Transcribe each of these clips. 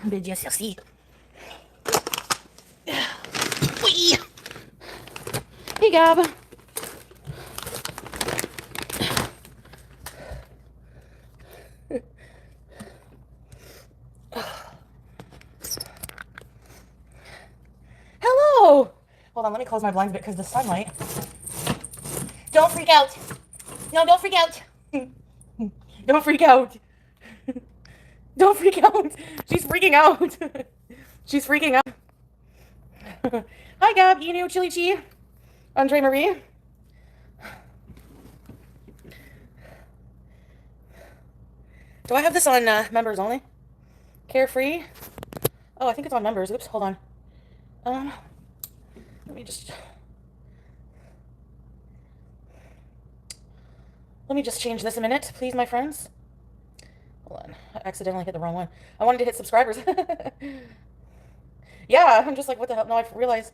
Mais bien sûr, oui. Hey, Gab. Hello. Hold on, let me close my blinds a bit because the sunlight. Don't freak out. No, don't freak out. Don't freak out. Don't freak out. She's freaking out. She's freaking out. Hi, Gab. Inu, Chili Chi. Andre Marie. Do I have this on members only? Carefree. Oh, I think it's on members. Oops, hold on. Let me just change this a minute, please, my friends. Hold on. I accidentally hit the wrong one. I wanted to hit subscribers. Yeah, I'm just like, what the hell? No, I realized.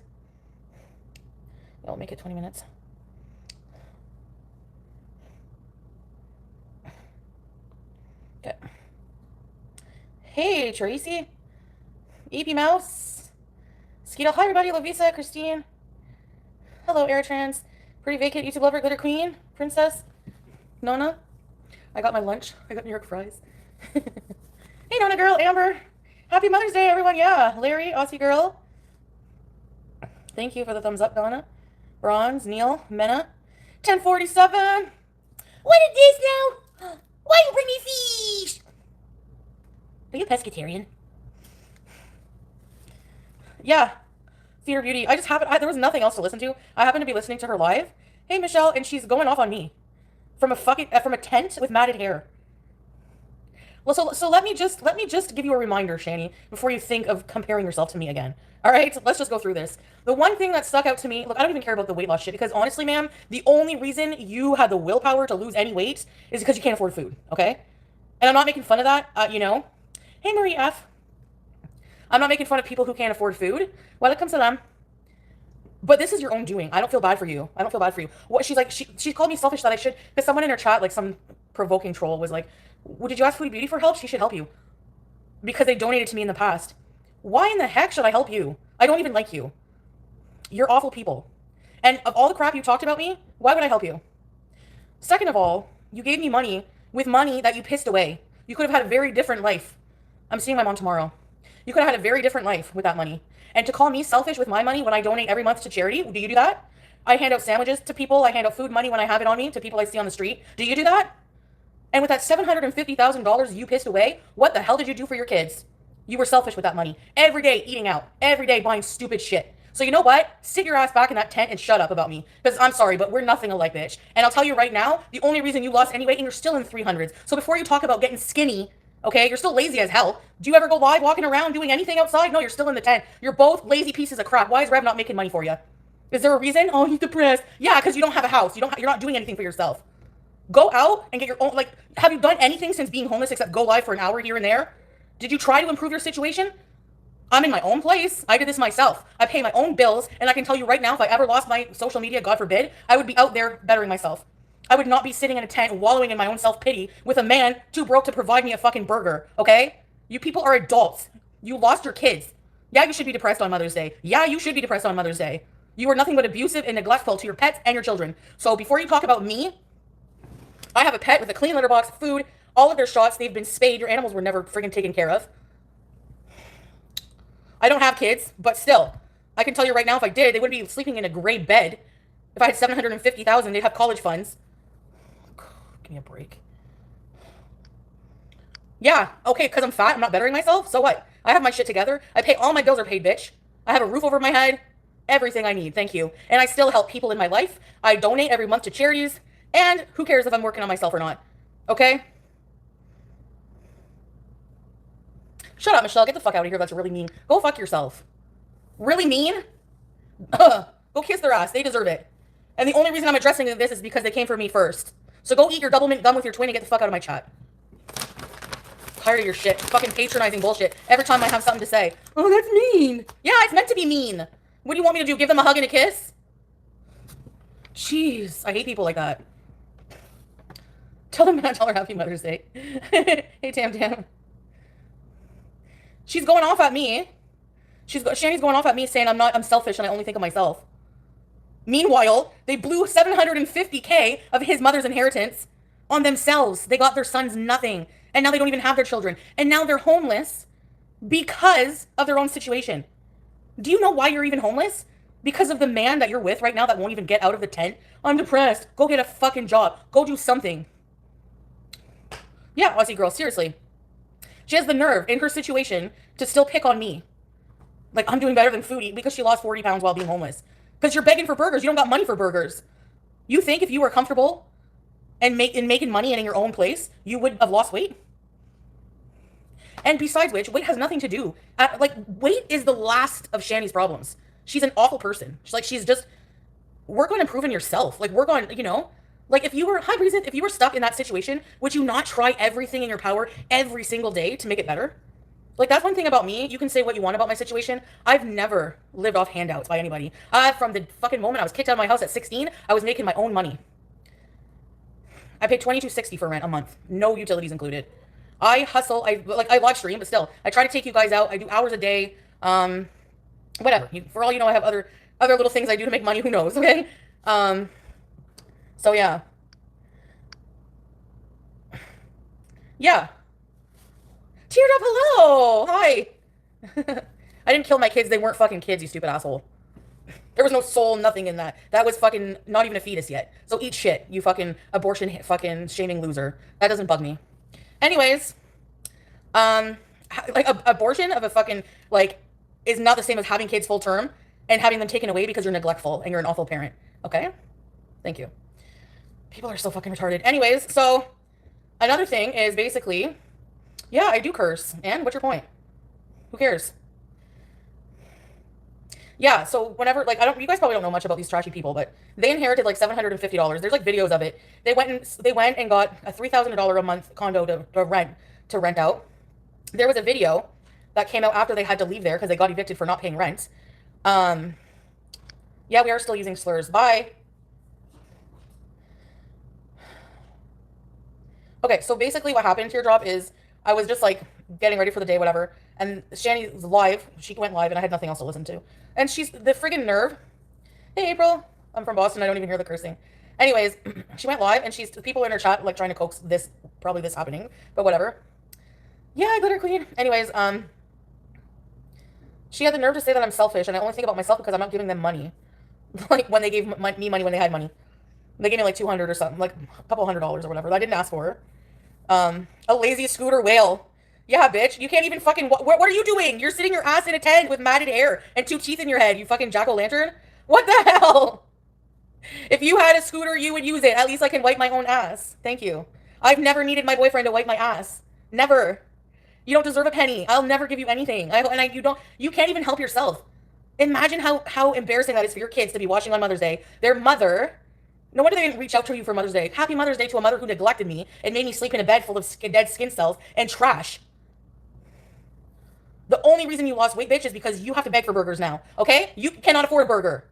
I'll make it 20 minutes. Okay. Hey, Tracy. EP Mouse. Skeetle. Hi, everybody. Lovisa, Christine. Hello, Airtrans. Pretty vacant YouTube lover, Glitter Queen, Princess. Nona. I got my lunch. I got New York fries. Hey, Nona girl. Amber. Happy Mother's Day, everyone. Yeah. Larry, Aussie girl. Thank you for the thumbs up, Donna. Bronze, Neil, Mena. 1047. What is this now? Why you bring me fish? Are you a pescatarian? Yeah. Theater Beauty. I just happened, there was nothing else to listen to. I happened to be listening to her live. Hey, Michelle, and she's going off on me. From a tent with matted hair. Well, so let me just give you a reminder, Shanny, before you think of comparing yourself to me again. All right, let's just go through this. The one thing that stuck out to me, look, I don't even care about the weight loss shit because honestly, ma'am, the only reason you had the willpower to lose any weight is because you can't afford food. Okay, and I'm not making fun of that. Hey, Marie F. I'm not making fun of people who can't afford food. Welcome to them. But this is your own doing. I don't feel bad for you. I don't feel bad for you. What she's like, she called me selfish that I should, because someone in her chat, like some provoking troll, was like, well, did you ask Foodie Beauty for help? She should help you. Because they donated to me in the past. Why in the heck should I help you? I don't even like you. You're awful people. And of all the crap you talked about me, why would I help you? Second of all, you gave me money with money that you pissed away. You could have had a very different life. I'm seeing my mom tomorrow. You could have had a very different life with that money. And to call me selfish with my money when I donate every month to charity, do you do that? I hand out sandwiches to people. I hand out food money when I have it on me to people I see on the street. Do you do that? And with that $750,000 you pissed away, what the hell did you do for your kids? You were selfish with that money. Every day eating out. Every day buying stupid shit. So you know what? Sit your ass back in that tent and shut up about me. Because I'm sorry, but we're nothing alike, bitch. And I'll tell you right now, the only reason you lost any weight, and you're still in 300s. So before you talk about getting skinny, okay, you're still lazy as hell. Do you ever go live walking around doing anything outside? No, you're still in the tent. You're both lazy pieces of crap. Why is Rev not making money for you? Is there a reason? Oh, he's depressed. Yeah, because you don't have a house. You're not doing anything for yourself. Go out and get your own, like, have you done anything since being homeless except go live for an hour here and there? Did you try to improve your situation? I'm in my own place. I did this myself. I pay my own bills, and I can tell you right now, if I ever lost my social media, God forbid, I would be out there bettering myself. I would not be sitting in a tent wallowing in my own self-pity with a man too broke to provide me a fucking burger, okay? You people are adults. You lost your kids. Yeah, you should be depressed on Mother's Day. Yeah, you should be depressed on Mother's Day. You are nothing but abusive and neglectful to your pets and your children. So before you talk about me, I have a pet with a clean litter box, food, all of their shots. They've been spayed. Your animals were never friggin' taken care of. I don't have kids, but still, I can tell you right now, if I did, they wouldn't be sleeping in a gray bed. If I had 750,000, they'd have college funds. Give me a break. Yeah, okay, because I'm fat, I'm not bettering myself. So what? I have my shit together. I pay, all my bills are paid, bitch. I have a roof over my head. Everything I need, thank you. And I still help people in my life. I donate every month to charities. And who cares if I'm working on myself or not? Okay? Shut up, Michelle. Get the fuck out of here. That's really mean. Go fuck yourself. Really mean? Go kiss their ass. They deserve it. And the only reason I'm addressing this is because they came for me first. So go eat your double mint gum with your twin and get the fuck out of my chat. Tired of your shit. Fucking patronizing bullshit. Every time I have something to say. Oh, that's mean. Yeah, it's meant to be mean. What do you want me to do? Give them a hug and a kiss? Jeez. I hate people like that. Tell her Happy Mother's Day. Hey, Tam Tam. She's going off at me. Shanny's going off at me saying I'm selfish and I only think of myself. Meanwhile, they blew 750K of his mother's inheritance on themselves. They got their sons nothing. And now they don't even have their children. And now they're homeless because of their own situation. Do you know why you're even homeless? Because of the man that you're with right now that won't even get out of the tent. I'm depressed. Go get a fucking job. Go do something. Yeah, Aussie girl, seriously. She has the nerve in her situation to still pick on me. Like, I'm doing better than Foodie because she lost 40 pounds while being homeless. Because you're begging for burgers. You don't got money for burgers. You think if you were comfortable and making money and in your own place, you would have lost weight? And besides which, weight has nothing to do. Weight is the last of Shanny's problems. She's an awful person. She's just, work on improving yourself. Like, work on, like if you were stuck in that situation, would you not try everything in your power every single day to make it better? Like, that's one thing about me. You can say what you want about my situation. I've never lived off handouts by anybody. From the fucking moment I was kicked out of my house at 16, I was making my own money. I paid $22.60 for rent a month. No utilities included. I hustle. I live stream, but still, I try to take you guys out. I do hours a day. Whatever. For all you know, I have other little things I do to make money. Who knows? Okay. So yeah. Yeah. Teardrop, hello! Hi! I didn't kill my kids. They weren't fucking kids, you stupid asshole. There was no soul, nothing in that. That was fucking not even a fetus yet. So eat shit, you fucking abortion fucking shaming loser. That doesn't bug me. Anyways, abortion of a fucking, is not the same as having kids full term and having them taken away because you're neglectful and you're an awful parent. Okay? Thank you. People are so fucking retarded. Anyways, so another thing is basically, yeah, I do curse. And what's your point? Who cares? Yeah, so whenever, you guys probably don't know much about these trashy people, but they inherited $750. There's videos of it. They went and got a $3,000 a month condo to rent out. There was a video that came out after they had to leave there because they got evicted for not paying rent. Yeah, we are still using slurs. Bye. Okay, so basically what happened, Teardrop, is I was just getting ready for the day, whatever, and Shanny's live. She went live and I had nothing else to listen to. And she's the friggin' nerve. Hey, April. I'm from Boston. I don't even hear the cursing. Anyways, she went live and people in her chat trying to coax this happening, but whatever. Yeah, glitter queen. Anyways, she had the nerve to say that I'm selfish and I only think about myself because I'm not giving them money. When they gave me money when they had money. They gave me $200 or something, a couple $100 or whatever. I didn't ask for. A lazy scooter whale. Yeah, bitch. You can't even fucking... What are you doing? You're sitting your ass in a tent with matted hair and 2 teeth in your head, you fucking jack-o'-lantern. What the hell? If you had a scooter, you would use it. At least I can wipe my own ass. Thank you. I've never needed my boyfriend to wipe my ass. Never. You don't deserve a penny. I'll never give you anything. You can't even help yourself. Imagine how embarrassing that is for your kids to be watching on Mother's Day. Their mother... No wonder they didn't reach out to you for Mother's Day. Happy Mother's Day to a mother who neglected me and made me sleep in a bed full of dead skin cells and trash. The only reason you lost weight, bitch, is because you have to beg for burgers now. Okay? You cannot afford a burger.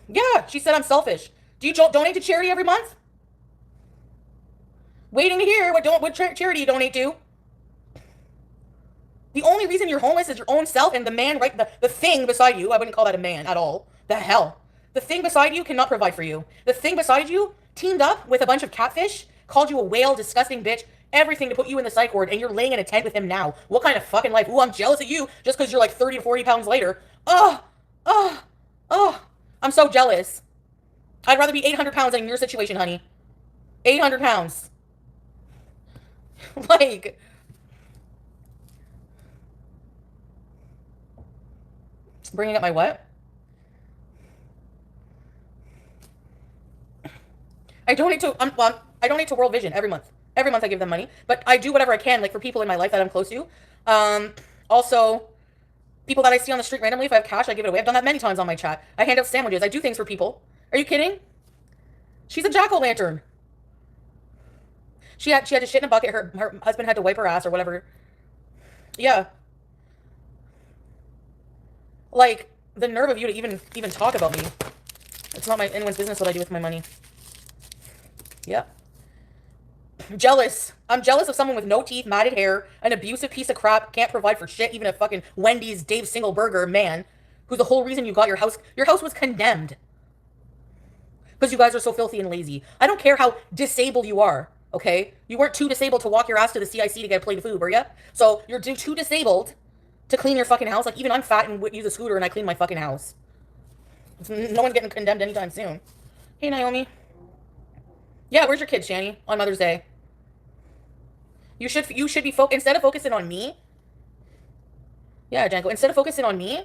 Yeah, she said I'm selfish. Do you donate to charity every month? Waiting to hear what charity you donate to. The only reason you're homeless is your own self and the man, the thing beside you. I wouldn't call that a man at all. The hell. The thing beside you cannot provide for you. The thing beside you teamed up with a bunch of catfish, called you a whale, disgusting bitch, everything to put you in the psych ward, and you're laying in a tent with him now. What kind of fucking life? Ooh, I'm jealous of you just because you're 30 to 40 pounds later. I'm so jealous. I'd rather be 800 pounds than in your situation, honey. 800 pounds. Bringing up my what? I donate to World Vision every month. Every month I give them money, but I do whatever I can, for people in my life that I'm close to. Also, people that I see on the street randomly, if I have cash, I give it away. I've done that many times on my chat. I hand out sandwiches. I do things for people. Are you kidding? She's a jack-o'-lantern. She had to shit in a bucket. Her husband had to wipe her ass or whatever. Yeah. The nerve of you to even talk about me. It's not anyone's business what I do with my money. Yeah. Jealous. I'm jealous of someone with no teeth, matted hair, an abusive piece of crap, can't provide for shit, even a fucking Wendy's Dave Single Burger man, who's the whole reason you got your house. Your house was condemned because you guys are so filthy and lazy. I don't care how disabled you are, okay? You weren't too disabled to walk your ass to the CIC to get a plate of food, were you? So you're too disabled to clean your fucking house. Like, even I'm fat and use a scooter and I clean my fucking house. No one's getting condemned anytime soon. Hey, Naomi. Yeah, where's your kid, Shanny, on Mother's Day? You should be instead of focusing on me. Yeah, Janko. Instead of focusing on me,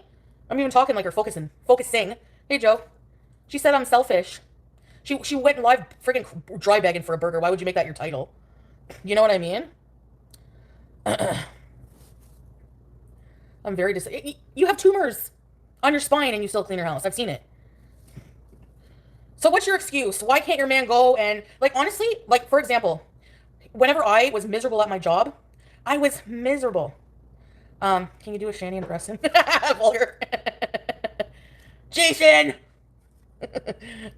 I'm even talking like you're focusing. Hey, Joe. She said I'm selfish. She went live freaking dry begging for a burger. Why would you make that your title? You know what I mean? I'm very You have tumors on your spine and you still clean your house. I've seen it. So what's your excuse? Why can't your man go and, like, honestly, like, for example, whenever I was miserable at my job, I was miserable. Can you do a Shanny impression? Vulgar. Jason!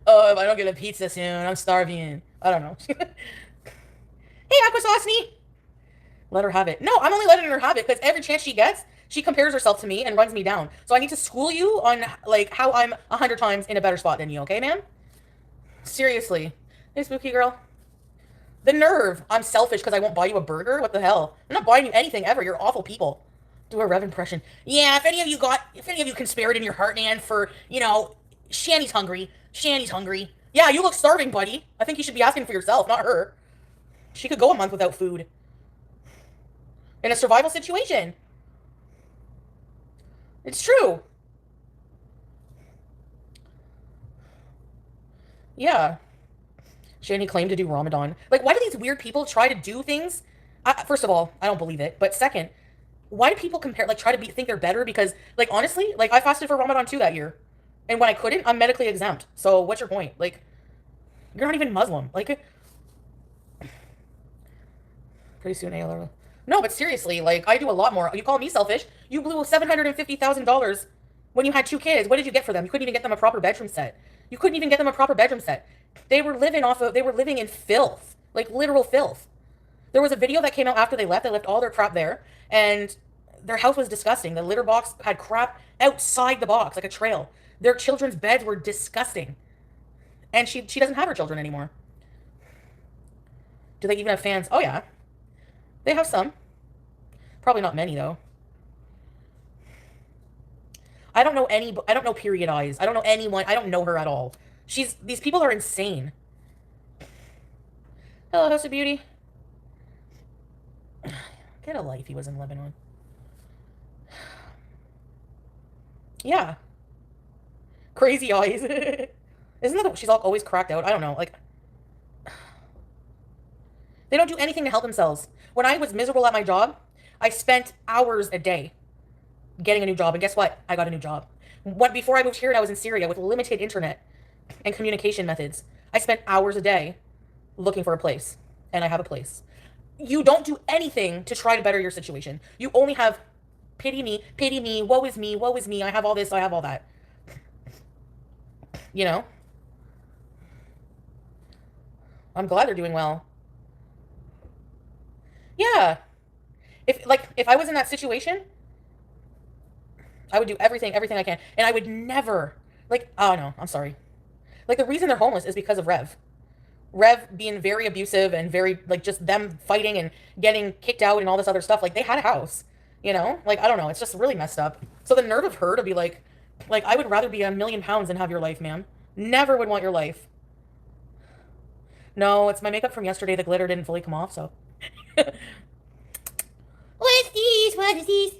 Oh, if I don't get a pizza soon, I'm starving. I don't know. Hey, Aquasosny! Let her have it. No, I'm only letting her have it because every chance she gets, she compares herself to me and runs me down. So I need to school you on, like, how I'm 100 times in a better spot than you, okay, man? Seriously. Hey, spooky girl. The nerve. I'm selfish because I won't buy you a burger? What the hell? I'm not buying you anything ever. You're awful people. Do a Rev impression. Yeah, if any of you can spare it in your heart, man, for, Shanny's hungry. Shanny's hungry. Yeah, you look starving, buddy. I think you should be asking for yourself, not her. She could go a month without food. In a survival situation. It's true. Yeah. Shanny claimed to do Ramadan. Like, why do these weird people try to do things? First of all, I don't believe it. But second, why do people compare, like, try to think they're better? Because, like, honestly, like, I fasted for Ramadan too that year. And when I couldn't, I'm medically exempt. So what's your point? Like, you're not even Muslim. Like, pretty soon, ALR. No, but seriously, like, I do a lot more. You call me selfish. You blew $750,000 when you had 2 kids. What did you get for them? You couldn't even get them a proper bedroom set. You couldn't even get them a proper bedroom set. They were living in filth. Like, literal filth. There was a video that came out after they left. They left all their crap there. And their house was disgusting. The litter box had crap outside the box, like a trail. Their children's beds were disgusting. And she doesn't have her children anymore. Do they even have fans? Oh, yeah. They have some. Probably not many, though. I don't know Period Eyes. I don't know anyone. I don't know her at all. These people are insane. Hello, House of Beauty. Get a life, he was in Lebanon. Yeah. Crazy eyes. Isn't that she's always cracked out? I don't know. Like, they don't do anything to help themselves. When I was miserable at my job, I spent hours a day getting a new job. And guess what? I got a new job. Before I moved here and I was in Syria with limited internet and communication methods, I spent hours a day looking for a place. And I have a place. You don't do anything to try to better your situation. You only have pity me, woe is me, I have all this, I have all that. You know? I'm glad they're doing well. Yeah. If I was in that situation, I would do everything I can. And I would never, oh no, I'm sorry. Like, the reason they're homeless is because of Rev. Rev being very abusive and very, just them fighting and getting kicked out and all this other stuff. Like, they had a house, you know? Like, I don't know. It's just really messed up. So the nerve of her to be like, I would rather be £1,000,000 than have your life, ma'am. Never would want your life. No, it's my makeup from yesterday. The glitter didn't fully come off, so. What's these? What is these?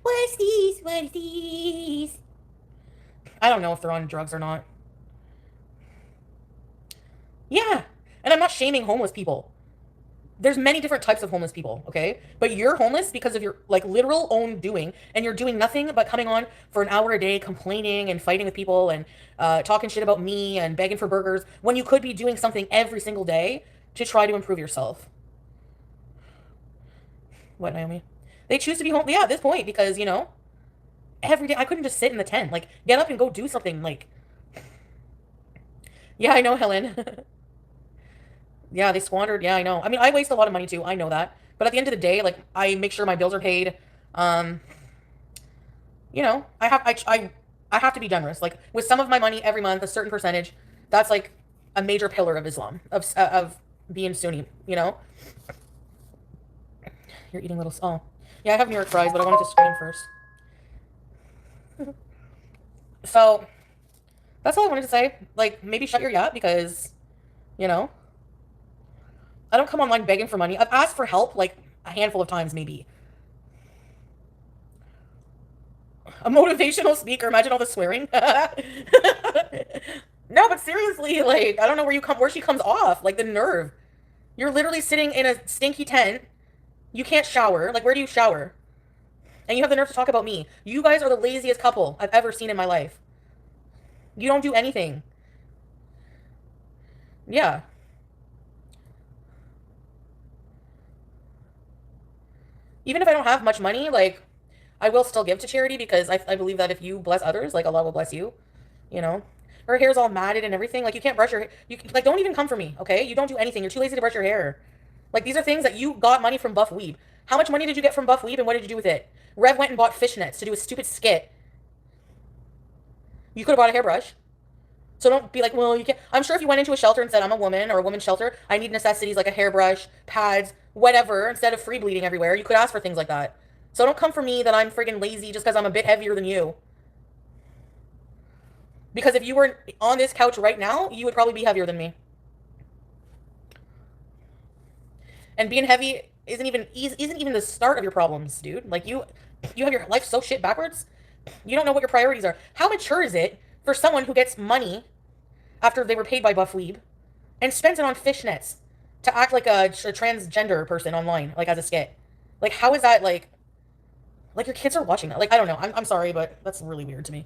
What's these? What is these? I don't know if they're on drugs or not. Yeah. And I'm not shaming homeless people. There's many different types of homeless people, okay? But you're homeless because of your, literal own doing, and you're doing nothing but coming on for an hour a day complaining and fighting with people and talking shit about me and begging for burgers when you could be doing something every single day to try to improve yourself. What, Naomi? They choose to be home, yeah, at this point, because, every day, I couldn't just sit in the tent. Get up and go do something, Yeah, I know, Helen. Yeah, they squandered. Yeah, I know. I mean, I waste a lot of money too. I know that. But at the end of the day, like, I make sure my bills are paid. Um, I have to be generous. Like, with some of my money every month, a certain percentage, that's like a major pillar of Islam, of being Sunni, you know? You're eating little, oh. Yeah, I have New York fries, but I wanted to scream first. So, that's all I wanted to say. Like, maybe shut your yacht because, you know, I don't come online begging for money. I've asked for help like a handful of times, maybe. A motivational speaker. Imagine all the swearing. No, but seriously, like, I don't know where she comes off. Like, the nerve. You're literally sitting in a stinky tent. You can't shower. Like, where do you shower? And you have the nerve to talk about me. You guys are the laziest couple I've ever seen in my life. You don't do anything. Yeah. Even if I don't have much money, like, I will still give to charity because I believe that if you bless others, like, Allah will bless you. You know? Her hair's all matted and everything. Like, you can't brush your hair. Like, don't even come for me, okay? You don't do anything. You're too lazy to brush your hair. Like, these are things that you got money from Buff Weeb. How much money did you get from Buff Weeb and what did you do with it? Rev went and bought fishnets to do a stupid skit. You could have bought a hairbrush. So don't be like, well, you can't. I'm sure if you went into a shelter and said, I'm a woman or a women's shelter, I need necessities like a hairbrush, pads, whatever, instead of free bleeding everywhere, you could ask for things like that. So don't come for me that I'm friggin' lazy just because I'm a bit heavier than you. Because if you were on this couch right now, you would probably be heavier than me. And being heavy isn't even the start of your problems, dude. Like you have your life so shit backwards. You don't know what your priorities are. How mature is it for someone who gets money after they were paid by Buff Weeb and spends it on fishnets to act like a transgender person online, like as a skit? Like, how is that like your kids are watching that? Like, I don't know. I'm sorry, but that's really weird to me.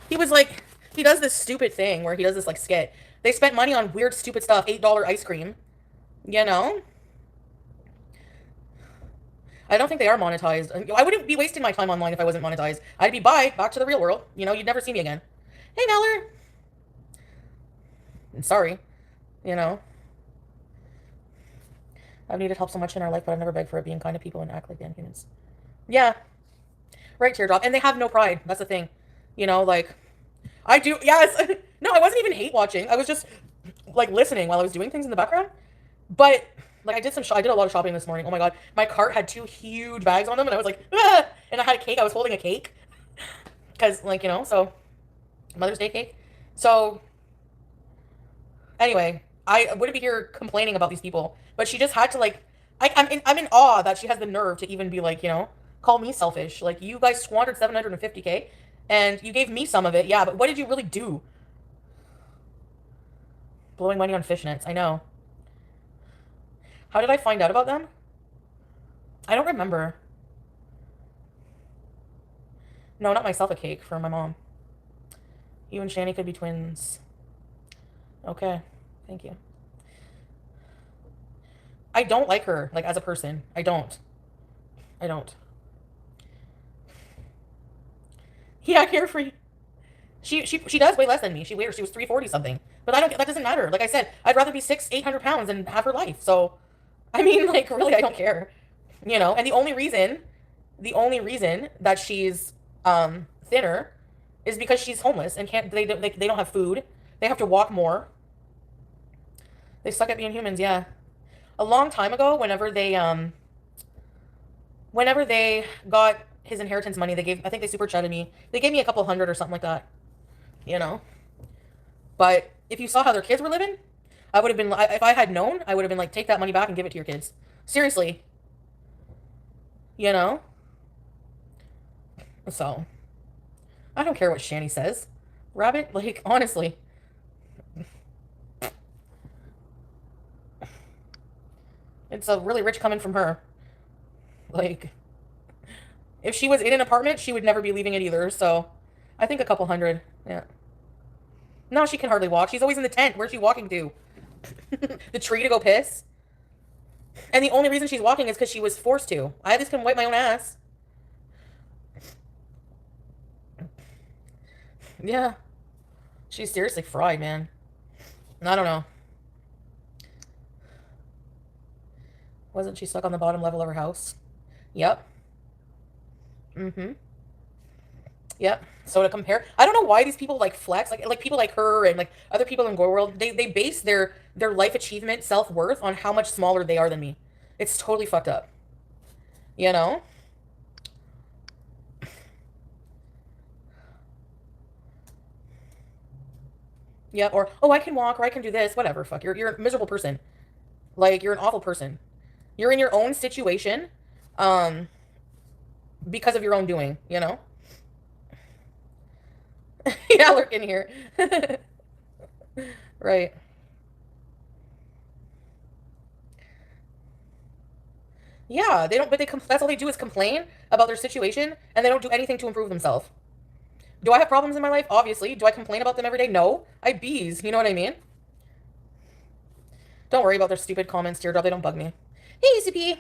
He was like, he does this stupid thing where he does this like skit. They spent money on weird, stupid stuff, $8 ice cream. You know, I don't think they are monetized. I wouldn't be wasting my time online if I wasn't monetized. I'd be back to the real world. You know, you'd never see me again. Hey, Neller. I'm sorry. You know, I've needed help so much in our life, but I've never begged for it. Being kind to people and act like damn humans. Yeah, right, teardrop. And they have no pride. That's the thing. You know, like I do. Yes. No, I wasn't even hate watching. I was just like listening while I was doing things in the background. But like I did a lot of shopping this morning. Oh my god, my cart had two huge bags on them, and I was like, ah! And I had a cake. I was holding a cake because, like, so Mother's Day cake. So anyway, I wouldn't be here complaining about these people, but she just had to like. I'm in awe that she has the nerve to even be like, call me selfish. Like, you guys squandered 750K, and you gave me some of it. Yeah, but what did you really do? Blowing money on fishnets. I know. How did I find out about them? I don't remember. No, not myself a cake for my mom. You and Shanny could be twins. Okay. Thank you. I don't like her, like, as a person. I don't. I don't. Yeah, carefree. She does weigh less than me. She was 340 something. But that doesn't matter. Like I said, I'd rather be 800 pounds and have her life. So, I mean, like, really, I don't care. And the only reason that she's thinner is because she's homeless and they don't have food. They have to walk more. They suck at being humans, yeah. A long time ago, whenever they got his inheritance money, I think they super chatted me. They gave me a couple hundred or something like that. You know? But if you saw how their kids were living, I would have been, if I had known, I would have been like, take that money back and give it to your kids. Seriously. You know? So, I don't care what Shanny says. Rabbit, like, honestly. It's a really rich coming from her. Like, if she was in an apartment, she would never be leaving it either. So, I think a couple hundred. Yeah. No, she can hardly walk. She's always in the tent. Where's she walking to? The tree to go piss? And the only reason she's walking is because she was forced to. I just can wipe my own ass. Yeah. She's seriously fried, man. I don't know. Wasn't she stuck on the bottom level of her house? Yep. Mm-hmm. Yep. So to compare, I don't know why these people like flex, like people like her and like other people in Go World, they base their life achievement, self-worth on how much smaller they are than me. It's totally fucked up. You know? Yeah, or oh, I can walk or I can do this, whatever, fuck. You're a miserable person. Like you're an awful person. You're in your own situation um because of your own doing, you know? Yeah, lurk in here. Right. Yeah, they don't but that's all they do is complain about their situation and they don't do anything to improve themselves. Do I have problems in my life? Obviously. Do I complain about them every day? No. I bees, you know what I mean? Don't worry about their stupid comments, Teardrop. They don't bug me. Hey, CP.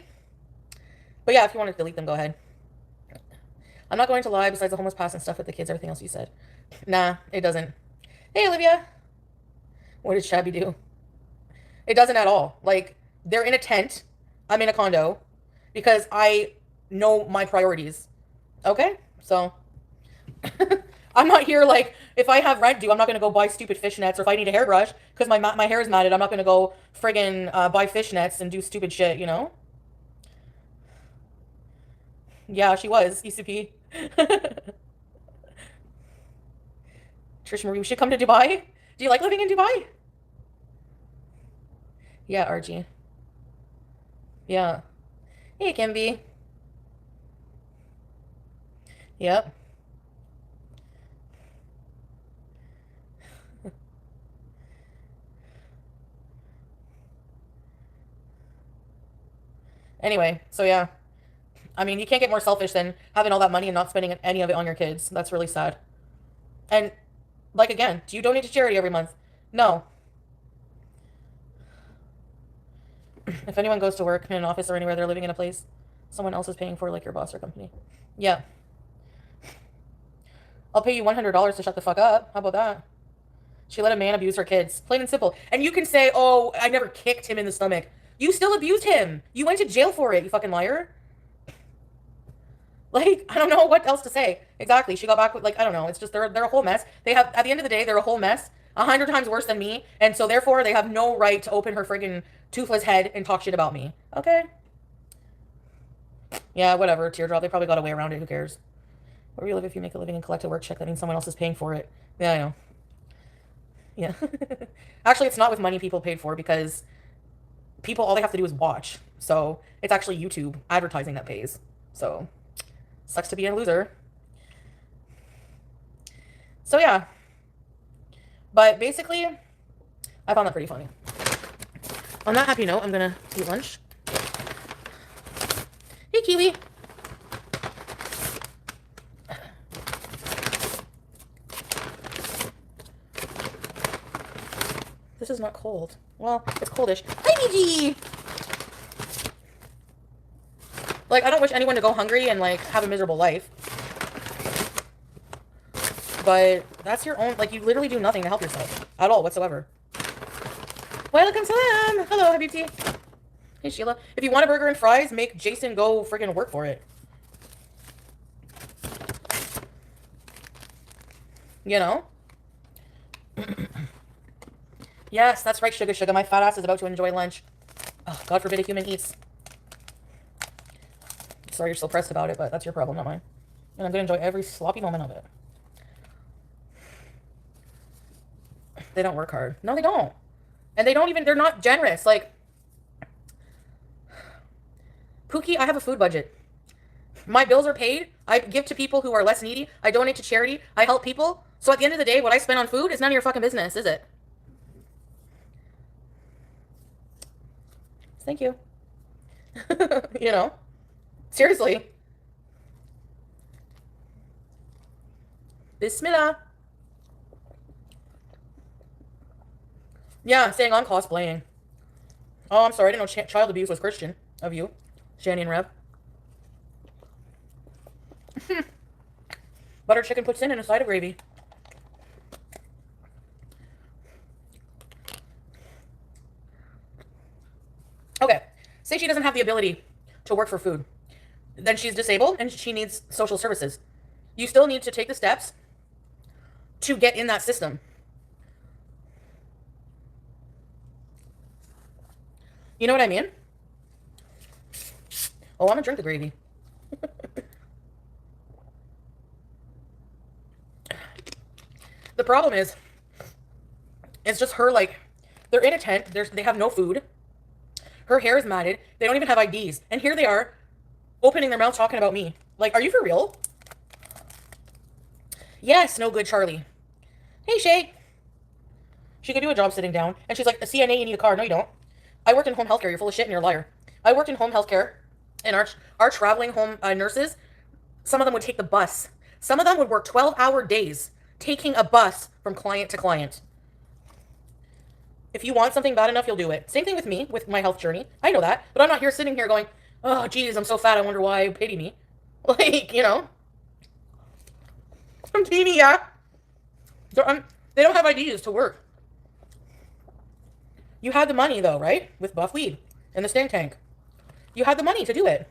But yeah, if you want to delete them, go ahead. I'm not going to lie, besides the homeless pass and stuff with the kids, everything else you said. Nah, it doesn't. Hey, Olivia. What did Shabby do? It doesn't at all. Like, they're in a tent. I'm in a condo. Because I know my priorities. Okay? So, I'm not here like, if I have rent due, I'm not going to go buy stupid fishnets. Or if I need a hairbrush, because my hair is matted, I'm not going to go friggin' buy fishnets and do stupid shit, you know? Yeah, she was, ECP. Trish Marie, we should come to Dubai. Do you like living in Dubai? Yeah, Archie. Yeah. Hey, it can be. Yep. Anyway, so yeah. I mean, you can't get more selfish than having all that money and not spending any of it on your kids. That's really sad. And, like, again, do you donate to charity every month? No. If anyone goes to work in an office or anywhere, they're living in a place someone else is paying for, like your boss or company. Yeah. I'll pay you $100 to shut the fuck up. How about that? She let a man abuse her kids. Plain and simple. And you can say, oh, I never kicked him in the stomach. You still abused him. You went to jail for it, you fucking liar. Like, I don't know what else to say. Exactly. She got back with, like, I don't know. It's just, they're a whole mess. They have, at the end of the day, they're a whole mess. 100 times worse than me. And so, therefore, they have no right to open her friggin' toothless head and talk shit about me. Okay? Yeah, whatever. Teardrop. They probably got a way around it. Who cares? Where you live if you make a living and collect a work check, that means someone else is paying for it. Yeah, I know. Yeah. Actually, it's not with money people paid for because people, all they have to do is watch. So, it's actually YouTube advertising that pays. So, sucks to be a loser. So, yeah. But basically, I found that pretty funny. On that happy note, I'm gonna eat lunch. Hey, Kiwi. This is not cold. Well, it's coldish. Hi, BG! Like, I don't wish anyone to go hungry and, like, have a miserable life. But that's your own, like, you literally do nothing to help yourself. At all, whatsoever. Welcome, salam! Hello, Habibti. Hey, Sheila. If you want a burger and fries, make Jason go friggin' work for it. You know? Yes, that's right, sugar. My fat ass is about to enjoy lunch. Oh, God forbid a human eats. Sorry you're so pressed about it, but that's your problem, not mine. And I'm going to enjoy every sloppy moment of it. They don't work hard. No, they don't. And they don't even, they're not generous. Like, Pookie, I have a food budget. My bills are paid. I give to people who are less needy. I donate to charity. I help people. So at the end of the day, what I spend on food is none of your fucking business, is it? Thank you. You know? Seriously. Bismillah. Yeah, I'm saying I'm cosplaying. Oh, I'm sorry. I didn't know child abuse was Christian of you. Shanny and Rev. Butter chicken puts in a side of gravy. Okay. Say she doesn't doesn't have the ability to work for food. Then she's disabled and she needs social services. You still need to take the steps to get in that system. You know what I mean? Oh, I'm gonna drink the gravy. The problem is, it's just her, like, they're in a tent, they have no food. Her hair is matted. They don't even have IDs. And here they are, opening their mouth talking about me. Like, are you for real? Yes, no good, Charlie. Hey, Shay. She could do a job sitting down. And she's like, a CNA, you need a car. No, you don't. I worked in home healthcare. You're full of shit and you're a liar. I worked in home healthcare. And our traveling home nurses, some of them would take the bus. Some of them would work 12-hour days taking a bus from client to client. If you want something bad enough, you'll do it. Same thing with me, with my health journey. I know that. But I'm not here sitting here going, oh, geez, I'm so fat. I wonder why. Pity me. Like, you know. I'm teeny, yeah. They don't have IDs to work. You had the money, though, right? With buff weed and the stank tank. You had the money to do it.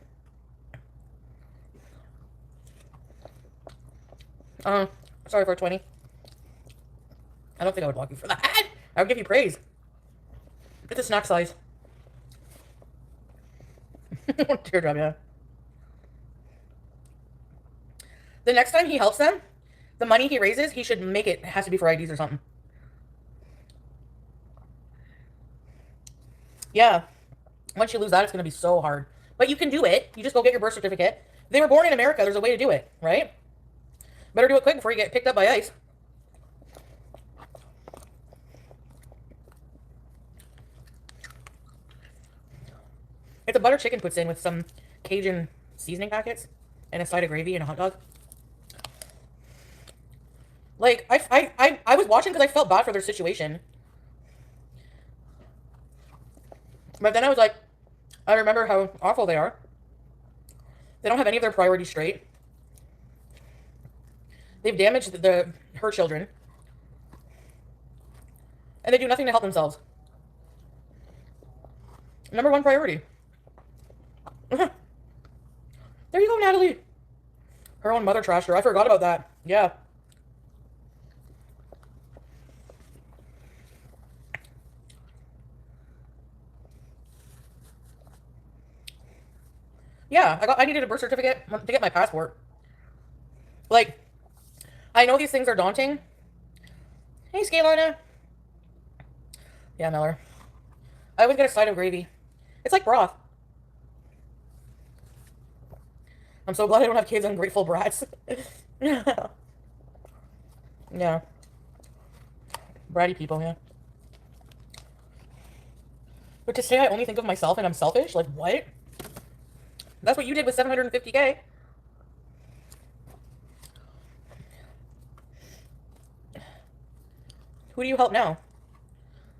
Sorry for 20. I don't think I would block you for that. I would give you praise. It's a snack size. Teardrop, yeah. The next time he helps them, the money he raises, he should make it has to be for IDs or something. Yeah. Once you lose that, it's going to be so hard. But you can do it. You just go get your birth certificate. If they were born in America, there's a way to do it, right? Better do it quick before you get picked up by ICE. It's a butter chicken puts in with some Cajun seasoning packets and a side of gravy and a hot dog. Like, I was watching because I felt bad for their situation. But then I was like, I remember how awful they are. They don't have any of their priorities straight. They've damaged her children. And they do nothing to help themselves. Number one priority. There you go, Natalie. Her own mother trashed her. I forgot about that. Yeah. Yeah, I needed a birth certificate to get my passport. Like, I know these things are daunting. Hey, Scalana. Yeah, Miller. I always get a side of gravy. It's like broth. I'm so glad I don't have kids, ungrateful brats. Yeah. Bratty people, yeah. But to say I only think of myself and I'm selfish, like, what? That's what you did with 750K. Who do you help now?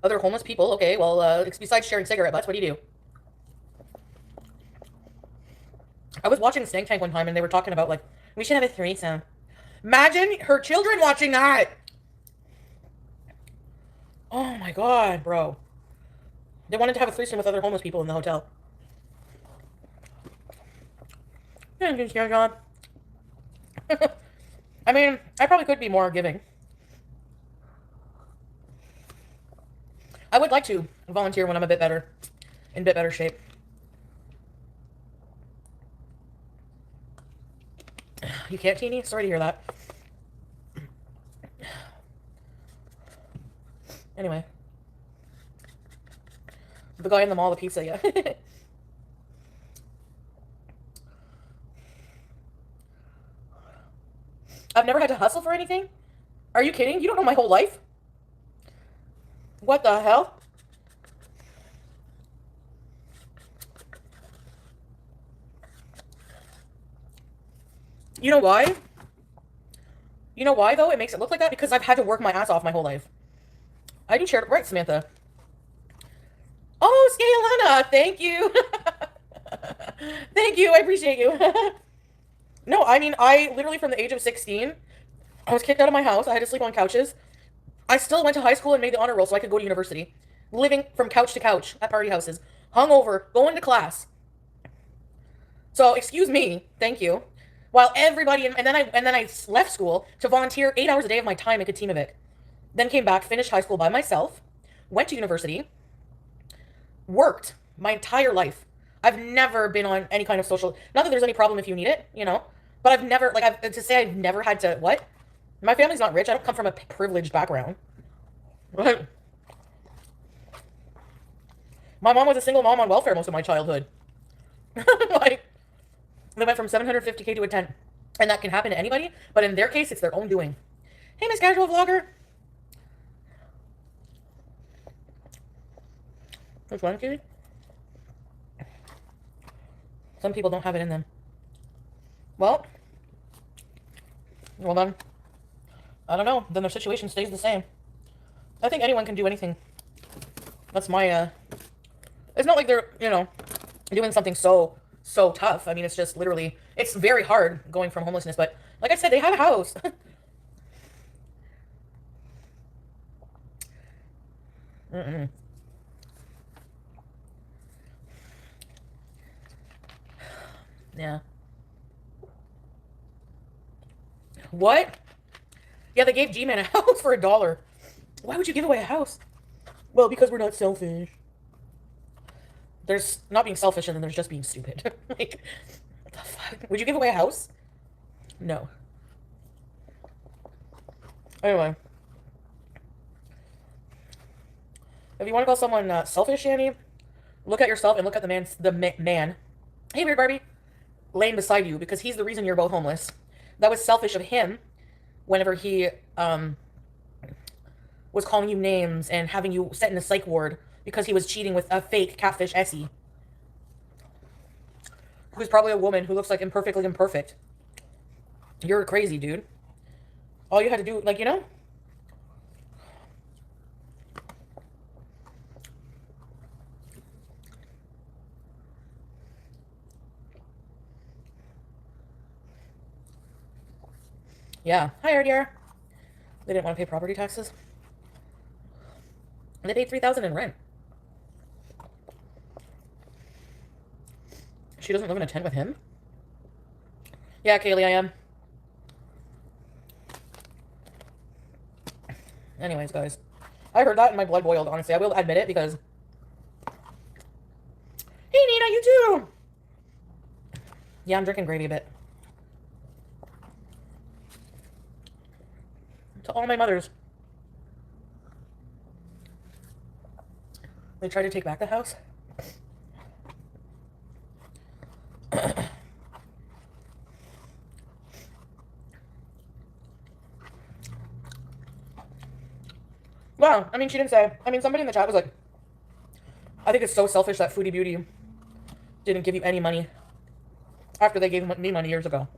Other homeless people? Okay, well, besides sharing cigarette butts, what do you do? I was watching Stank Tank one time and they were talking about, like, we should have a threesome. Imagine her children watching that. Oh my god, bro. They wanted to have a threesome with other homeless people in the hotel. I mean, I probably could be more giving. I would like to volunteer when I'm a bit better, in a bit better shape. You can't, Teeny? Sorry to hear that. Anyway. The guy in the mall, the pizza, yeah. I've never had to hustle for anything? Are you kidding? You don't know my whole life? What the hell? You know why? You know why, though, it makes it look like that? Because I've had to work my ass off my whole life. I do charity. Right, Samantha? Oh, Scalana, thank you. Thank you, I appreciate you. No, I mean, I literally, from the age of 16, I was kicked out of my house. I had to sleep on couches. I still went to high school and made the honor roll so I could go to university. Living from couch to couch at party houses. Hungover, going to class. So excuse me, thank you. While everybody, and then I left school to volunteer 8 hours a day of my time at Katimavik. Then came back, finished high school by myself, went to university, worked my entire life. I've never been on any kind of social. Not that there's any problem if you need it, but I've never to say I've never had to what? My family's not rich. I don't come from a privileged background. Right? My mom was a single mom on welfare most of my childhood. Like, they went from 750K to a 10. And that can happen to anybody, but in their case, it's their own doing. Hey, Miss Casual Vlogger. Which one, cutie? Some people don't have it in them. Well then, I don't know. Then their situation stays the same. I think anyone can do anything. That's my, it's not like they're, doing something so tough. I mean, it's just literally, it's very hard going from homelessness, but like I said, they had a house. Mm-mm. Yeah. What? Yeah, they gave G-Man a house for $1. Why would you give away a house? Well, because we're not selfish. There's not being selfish and then there's just being stupid. Like, what the fuck? Would you give away a house? No. Anyway. If you want to call someone selfish, Shanny, look at yourself and look at the man. Hey, Weird Barbie. Laying beside you, because he's the reason you're both homeless. That was selfish of him whenever he was calling you names and having you set in a psych ward because he was cheating with a fake catfish Essie, who's probably a woman who looks like imperfectly imperfect. You're crazy, dude. All you had to do, Yeah. Hi, RDR. They didn't want to pay property taxes. And they paid $3,000 in rent. She doesn't live in a tent with him? Yeah, Kaylee, I am. Anyways, guys. I heard that and my blood boiled, honestly. I will admit it because... Hey, Nina, you too! Yeah, I'm drinking gravy a bit. To all my mothers. They tried to take back the house. Wow, I mean, she didn't say. I mean, somebody in the chat was like, I think it's so selfish that Foodie Beauty didn't give you any money after they gave me money years ago.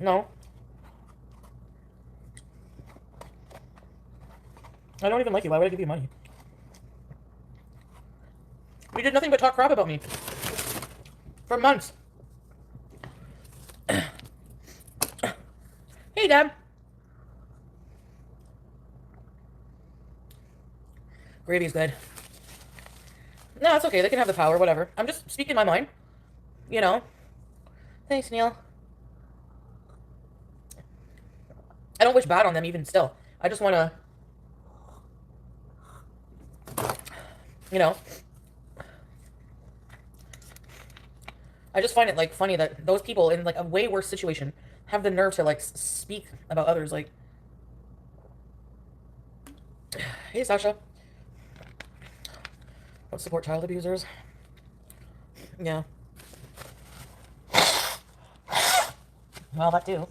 No. I don't even like you. Why would I give you money? You did nothing but talk crap about me. For months. Hey, Dad. Gravy's good. No, it's okay. They can have the power, whatever. I'm just speaking my mind. Thanks, Neil. I don't wish bad on them even still. I just want to... I just find it, funny that those people in, a way worse situation have the nerve to, speak about others, Hey, Sasha. Don't support child abusers. Yeah. Well, that too.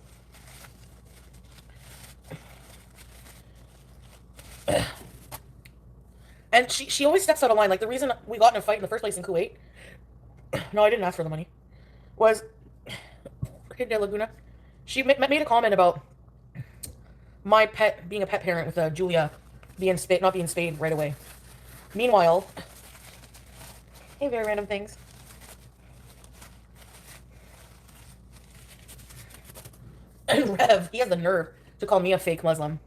And she always steps out of line. The reason we got in a fight in the first place in Kuwait, no, I didn't ask for the money, was, De Laguna, she made a comment about my pet being a pet parent with Julia not being spayed right away. Meanwhile, hey, very random things. And Rev, he has the nerve to call me a fake Muslim.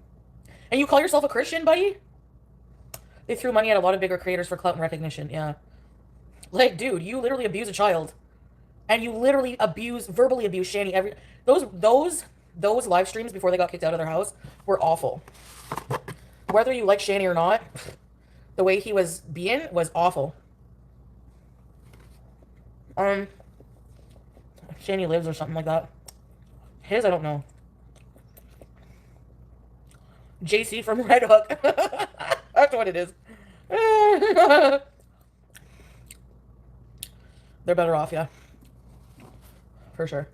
And you call yourself a Christian, buddy? They threw money at a lot of bigger creators for clout and recognition, yeah. Dude, you literally abuse a child. And you literally verbally abuse Shanny every those live streams before they got kicked out of their house were awful. Whether you like Shanny or not, the way he was being was awful. Shanny lives or something like that. His, I don't know. JC from Red Hook. That's what it is. They're better off, yeah. For sure.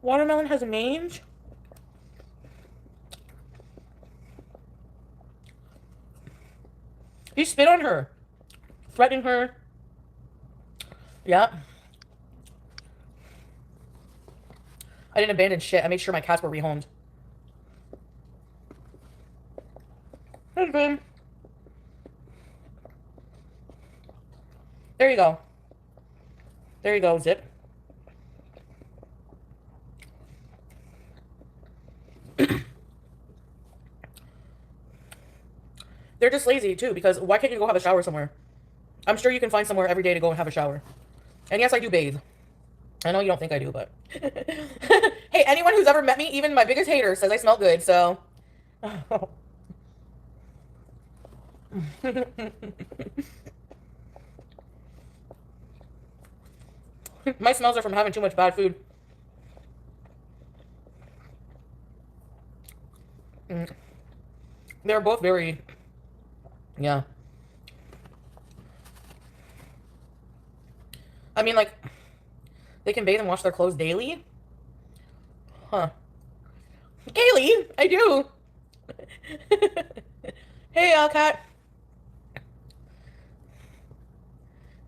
Watermelon has mange. He spit on her, threatening her. Yeah. I didn't abandon shit. I made sure my cats were rehomed. Hey, babe. There you go. There you go, Zip. They're just lazy, too, because why can't you go have a shower somewhere? I'm sure you can find somewhere every day to go and have a shower. And yes, I do bathe. I know you don't think I do, but... Hey, anyone who's ever met me, even my biggest hater, says I smell good, so... My smells are from having too much bad food. They're both very... Yeah. I mean, like, they can bathe and wash their clothes daily? Huh. Kaylee, I do. Hey, cat.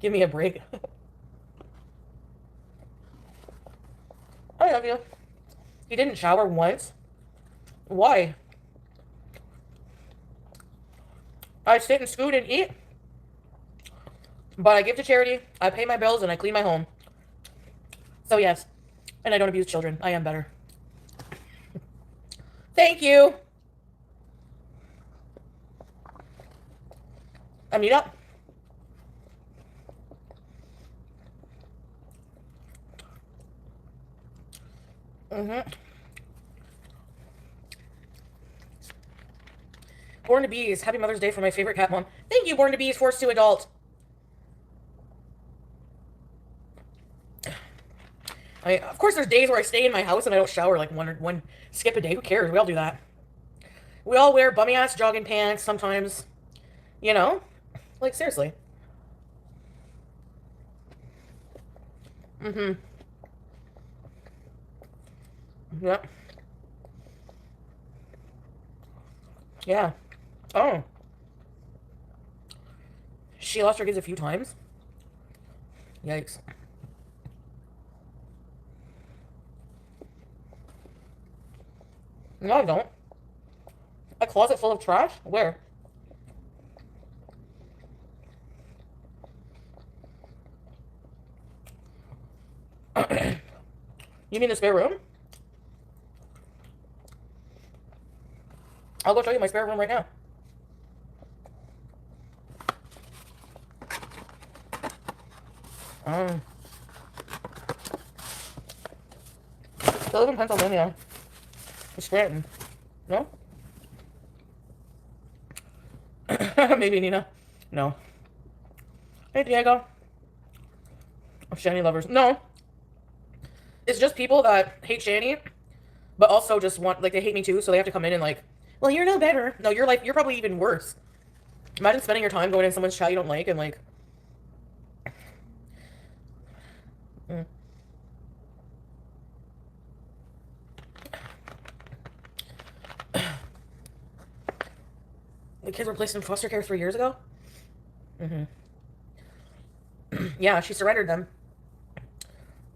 Give me a break. I love you. He didn't shower once. Why? I sit and scoot and eat. But I give to charity, I pay my bills, and I clean my home. So yes. And I don't abuse children. I am better. Thank you. Anita. Born to Bees. Happy Mother's Day for my favorite cat mom. Thank you, Born to Bees, forced to adult. Of course, there's days where I stay in my house and I don't shower, like one skip a day. Who cares? We all do that. We all wear bummy ass jogging pants sometimes. You know? Like, seriously. Yep. Yeah. Oh. She lost her kids a few times? Yikes. No, I don't. A closet full of trash? Where? You mean the spare room? I'll go show you my spare room right now. They live in Pennsylvania. It's Scranton. No? Maybe Nina. No. Hey, Diego. Oh, Shanny lovers. No. It's just people that hate Shanny, but also just want, like, they hate me too, so they have to come in and, like, well, you're no better. No, you're, like, you're probably even worse. Imagine spending your time going in someone's chat you don't like and, like... The kids were placed in foster care 3 years ago? Yeah, she surrendered them.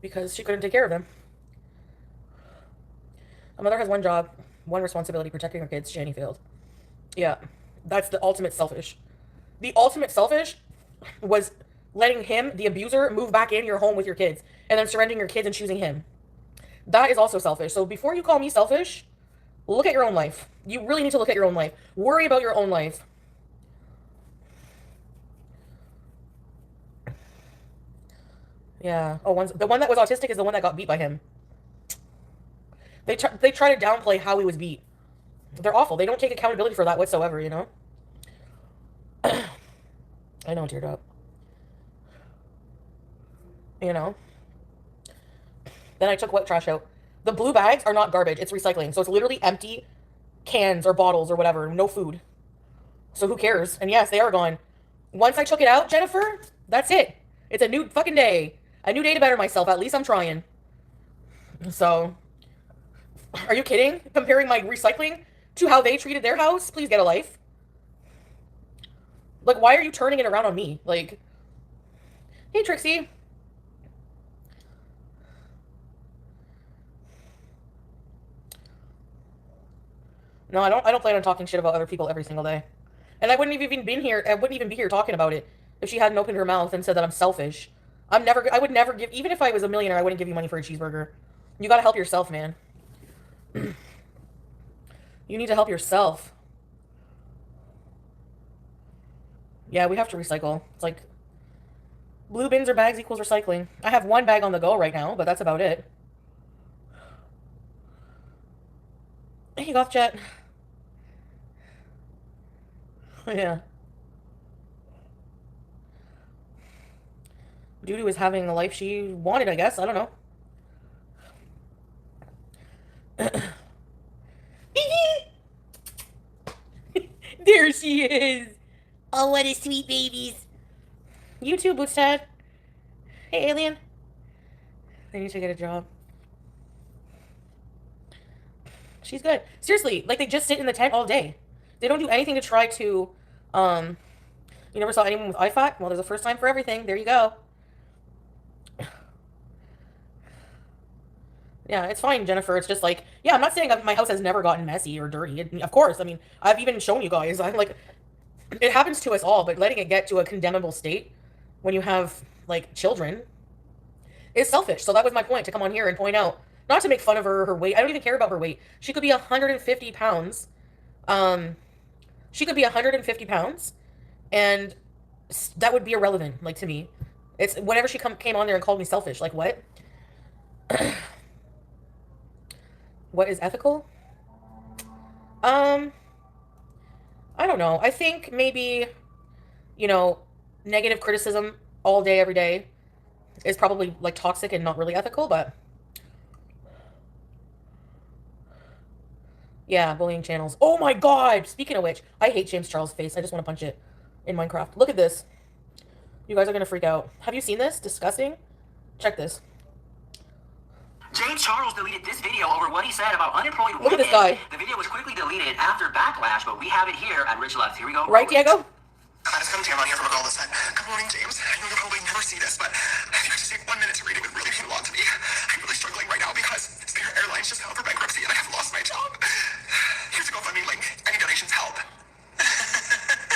Because she couldn't take care of them. A mother has one job, one responsibility, protecting her kids. Shanny failed. Yeah, that's the ultimate selfish. The ultimate selfish was letting him, the abuser, move back in your home with your kids. And then surrendering your kids and choosing him. That is also selfish. So before you call me selfish, look at your own life. You really need to look at your own life. Worry about your own life. Yeah. Oh, the one that was autistic is the one that got beat by him. They try to downplay how he was beat. They're awful. They don't take accountability for that whatsoever, you know? I know, teared up. You know? Then I took wet trash out. The blue bags are not garbage. It's recycling. So it's literally empty cans or bottles or whatever. No food. So who cares? And yes, they are gone. Once I took it out, Jennifer, that's it. It's a new fucking day. A new day to better myself. At least I'm trying. So, are you kidding? Comparing my recycling to how they treated their house? Please get a life. Like, why are you turning it around on me? Like, hey, Trixie. No, I don't plan on talking shit about other people every single day. And I wouldn't have even been here. I wouldn't even be here talking about it if she hadn't opened her mouth and said that I'm selfish. I would never give, even if I was a millionaire, I wouldn't give you money for a cheeseburger. You gotta help yourself, man. You need to help yourself. Yeah, we have to recycle. It's like, blue bins or bags equals recycling. I have one bag on the go right now, but that's about it. Hey, Goth Jet. Yeah. Dudu is having the life she wanted, I guess. I don't know. There she is. Oh, what a sweet babies. You too, Bootstad. Hey, alien. They need to get a job. She's good. Seriously, like they just sit in the tent all day. They don't do anything to try to, you never saw anyone with IFAC? Well, there's a first time for everything. There you go. Yeah, it's fine, Jennifer. It's just like, yeah, I'm not saying my house has never gotten messy or dirty. Of course, I mean, I've even shown you guys. I'm like, it happens to us all, but letting it get to a condemnable state when you have, like, children is selfish. So that was my point, to come on here and point out, not to make fun of her weight. I don't even care about her weight. She could be 150 pounds. She could be 150 pounds, and that would be irrelevant, like, to me. It's whenever she came on there and called me selfish. Like, what? What is ethical? I don't know. I think maybe, you know, negative criticism all day, every day is probably, like, toxic and not really ethical, but yeah, bullying channels. Oh my god! Speaking of which, I hate James Charles' face. I just want to punch it in Minecraft. Look at this. You guys are gonna freak out. Have you seen this? Disgusting. Check this. James Charles deleted this video over what he said about unemployed women. Look at this guy. The video was quickly deleted after backlash, but we have it here at Rich Left. Here we go. Right, Diego? I just come to you out here from a girl that said, "Good morning, James. I know you'll probably never see this, but if you could just take 1 minute to read it, would really mean a lot to me. I'm really struggling right now because Spirit Airlines just filed for bankruptcy and I have lost my job. Here's a GoFundMe link. Any donations help."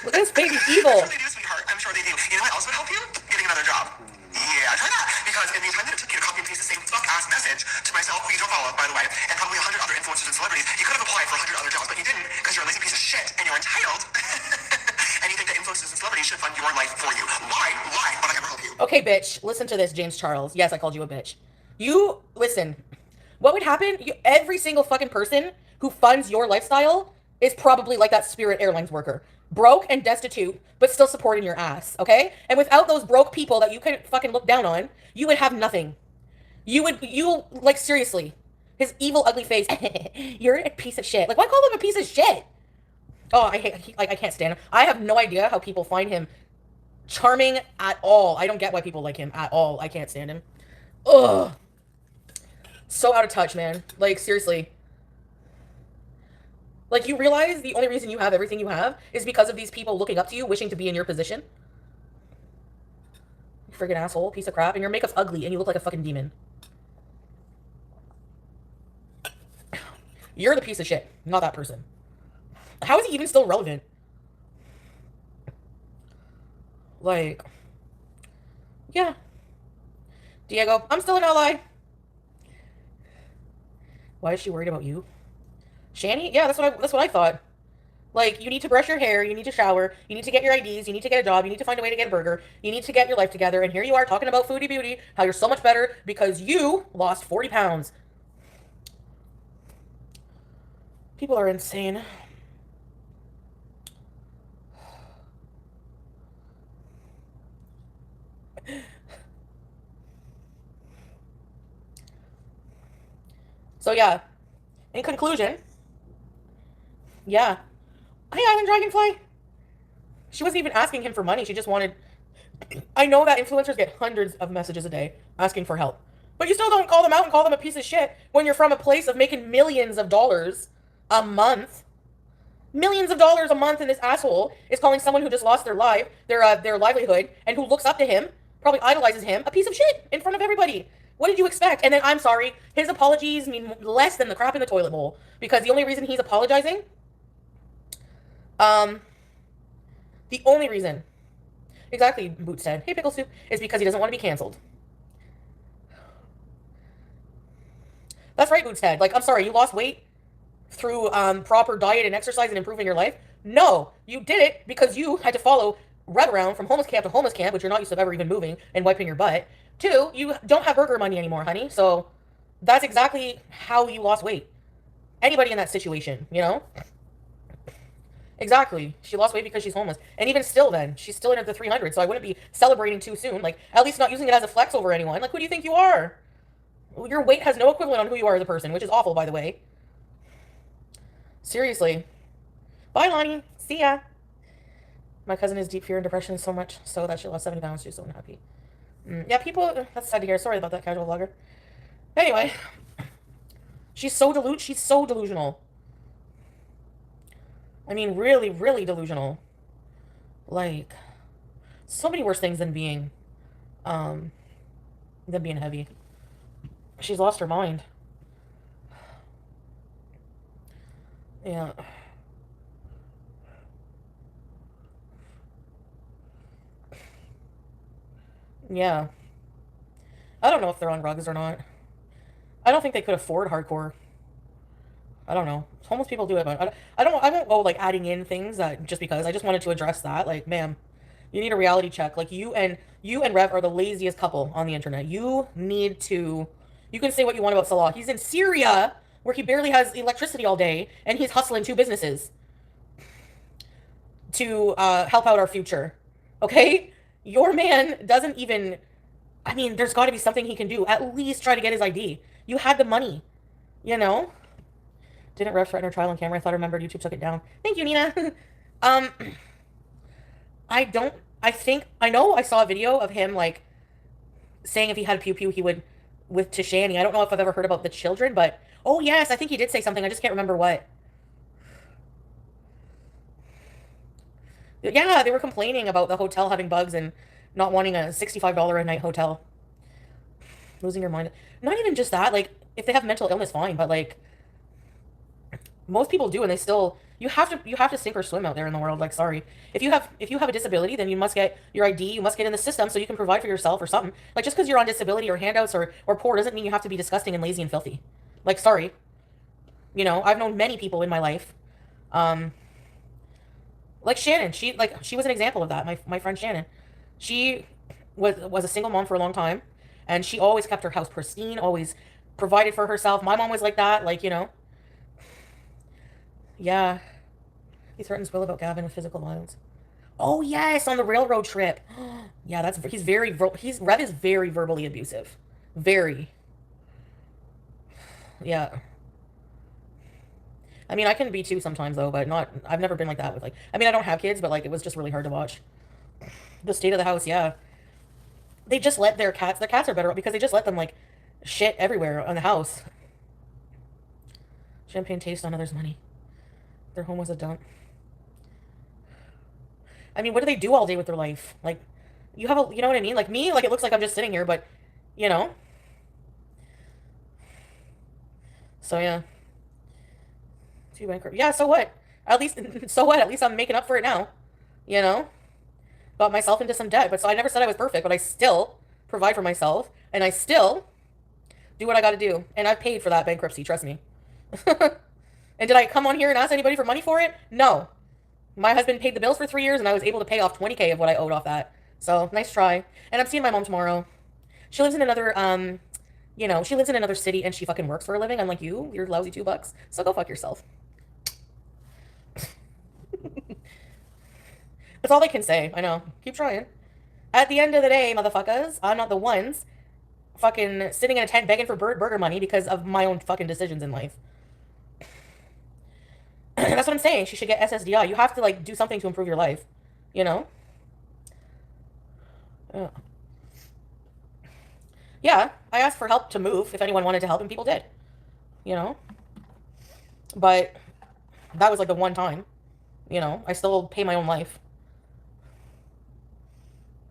Look at his face. He's evil. I'm sure they do, sweetheart. I'm sure they do. You know what else would help you? Getting another job. Yeah, try that. Because in the time that it took you to copy and paste the same fuck-ass message to myself, who you don't follow, by the way, and probably 100 other influencers and celebrities, you could have applied for 100 other jobs, but you didn't because you're a lazy piece of shit and you're entitled. And you think that influencers and celebrities should fund your life for you. Why would I ever help you? Okay, bitch. Listen to this, James Charles. Yes, I called you a bitch. You, listen. What would happen? Every single fucking person who funds your lifestyle is probably like that Spirit Airlines worker. Broke and destitute, but still supporting your ass, okay? And without those broke people that you can fucking look down on, you would have nothing. Like, seriously. His evil, ugly face. You're a piece of shit. Like, why call him a piece of shit? Oh, I can't stand him. I have no idea how people find him charming at all. I don't get why people like him at all. I can't stand him. Ugh. So out of touch, man. Like, seriously. Like, you realize the only reason you have everything you have is because of these people looking up to you, wishing to be in your position? You friggin' asshole, piece of crap. And your makeup's ugly and you look like a fucking demon. You're the piece of shit, not that person. How is he even still relevant? Like, yeah. Diego, I'm still an ally. Why is she worried about you? Shanny? Yeah, that's what I thought. Like, you need to brush your hair, you need to shower, you need to get your IDs, you need to get a job, you need to find a way to get a burger, you need to get your life together, and here you are talking about Foodie Beauty, how you're so much better because you lost 40 pounds. People are insane. So yeah, in conclusion, yeah. Hey, Island Dragonfly. She wasn't even asking him for money. She just wanted. I know that influencers get hundreds of messages a day asking for help. But you still don't call them out and call them a piece of shit when you're from a place of making millions of dollars a month. Millions of dollars a month, and this asshole is calling someone who just lost their livelihood, and who looks up to him, probably idolizes him, a piece of shit in front of everybody. What did you expect? And then, I'm sorry, his apologies mean less than the crap in the toilet bowl, because the only reason he's apologizing, the only reason, exactly, Boots said, hey, Pickle Soup, is because he doesn't want to be canceled. That's right, Boots said. Like, I'm sorry, you lost weight through proper diet and exercise and improving your life? No, you did it because you had to follow run around from homeless camp to homeless camp, which you're not used to ever even moving and wiping your butt. Two, you don't have burger money anymore, honey. So that's exactly how you lost weight. Anybody in that situation, you know? Exactly. She lost weight because she's homeless. And even still then, she's still in at the 300, so I wouldn't be celebrating too soon. Like, at least not using it as a flex over anyone. Like, who do you think you are? Your weight has no equivalent on who you are as a person, which is awful, by the way. Seriously. Bye, Lonnie. See ya. My cousin is deep fear and depression so much so that she lost 70 pounds. She's so unhappy. Yeah, people, that's sad to hear. Sorry about that, casual vlogger. Anyway. She's so delusional. I mean, really, really delusional. Like, so many worse things than being heavy. She's lost her mind. Yeah. Yeah. I don't know if they're on drugs or not. I don't think they could afford hardcore. I don't know. Homeless people do it, but I won't go, like, adding in things that just because. I just wanted to address that. Like, ma'am, you need a reality check. Like, you and Rev are the laziest couple on the internet. You need to... You can say what you want about Salah. He's in Syria, where he barely has electricity all day, and he's hustling 2 businesses to help out our future. Okay? Your man doesn't even... I mean, there's got to be something he can do. At least try to get his ID. You had the money. You know? Didn't Rev threaten her trial on camera? I thought I remembered YouTube took it down. Thank you, Nina. I know I saw a video of him, like, saying if he had a pew-pew, he would, to Shanny. I don't know if I've ever heard about the children, but, oh, yes, I think he did say something. I just can't remember what. Yeah, they were complaining about the hotel having bugs and not wanting a $65 a night hotel. Losing your mind. Not even just that, like, if they have mental illness, fine, but, like, most people do, and they still... You have to sink or swim out there in the world. Like, sorry. If you have a disability, then you must get your ID. You must get in the system so you can provide for yourself or something. Like, just because you're on disability or handouts or poor doesn't mean you have to be disgusting and lazy and filthy. Like, sorry. You know, I've known many people in my life. Like Shannon. She was an example of that. My friend Shannon. She was a single mom for a long time, and she always kept her house pristine, always provided for herself. My mom was like that. Like, you know. Yeah. He threatens Will about Gavin with physical violence. Oh, yes, on the railroad trip. Yeah, Rev is very verbally abusive. Very. Yeah. I mean, I can be too sometimes, though, but I've never been like that with, like, I mean, I don't have kids, but, like, it was just really hard to watch. The state of the house, yeah. They just let their cats are better because they just let them, like, shit everywhere in the house. Champagne taste on others' money. Their home was a dump. I mean, what do they do all day with their life? Like, you know what I mean? Like me, like, it looks like I'm just sitting here, but, you know. So, yeah. Too bankrupt. Yeah, so what? At least, so what? At least I'm making up for it now. You know? Got myself into some debt, but so I never said I was perfect, but I still provide for myself, and I still do what I gotta do. And I've paid for that bankruptcy, trust me. And did I come on here and ask anybody for money for it? No. My husband paid the bills for 3 years, and I was able to pay off 20K of what I owed off that. So nice try. And I'm seeing my mom tomorrow. She lives in another she lives in another city and she fucking works for a living. I'm like, you're lousy $2. So go fuck yourself. That's all they can say. I know. Keep trying. At the end of the day, motherfuckers, I'm not the ones fucking sitting in a tent begging for burger money because of my own fucking decisions in life. That's what I'm saying. She should get SSDI. You have to like do something to improve your life. You know? Yeah. Yeah, I asked for help to move if anyone wanted to help, and people did. You know? But that was like the one time. You know? I still pay my own life.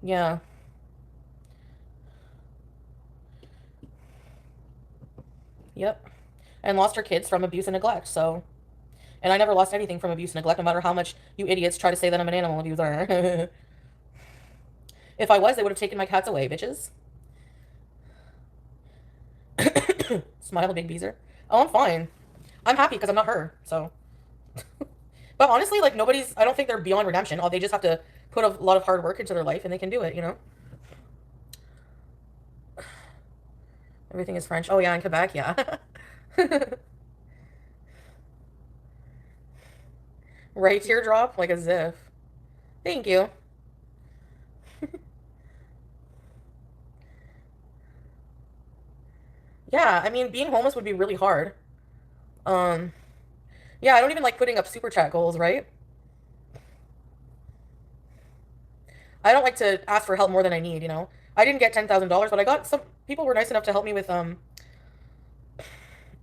Yeah. Yep. And lost her kids from abuse and neglect, so. And I never lost anything from abuse and neglect, no matter how much you idiots try to say that I'm an animal abuser. If I was, they would have taken my cats away, bitches. Smile, big beezer. Oh, I'm fine. I'm happy because I'm not her, so. But honestly, like, I don't think they're beyond redemption. They just have to put a lot of hard work into their life and they can do it, you know? Everything is French. Oh, yeah, in Quebec, yeah. Right teardrop, like a ziff. Thank you. Yeah, I mean, being homeless would be really hard. Um, yeah, I don't even like putting up super chat goals, right? I don't like to ask for help more than I need, you know? I didn't get $10,000, but I got some people were nice enough to help me with,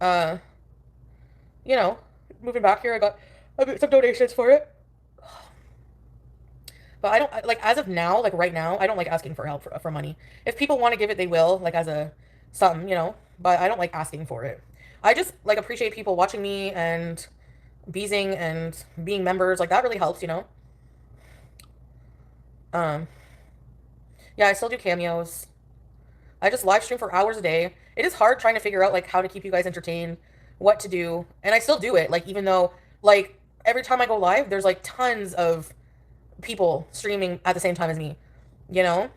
uh, you know, moving back here. I got some donations for it. But I don't like as of now, like right now, I don't like asking for help for money. If people want to give it, they will, like as a something, you know. But I don't like asking for it. I just like appreciate people watching me and beezing and being members. Like that really helps, you know. Um, yeah, I still do cameos. I just live stream for hours a day. It is hard trying to figure out like how to keep you guys entertained, what to do, and I still do it. Like even though like every time I go live, there's like tons of people streaming at the same time as me, you know?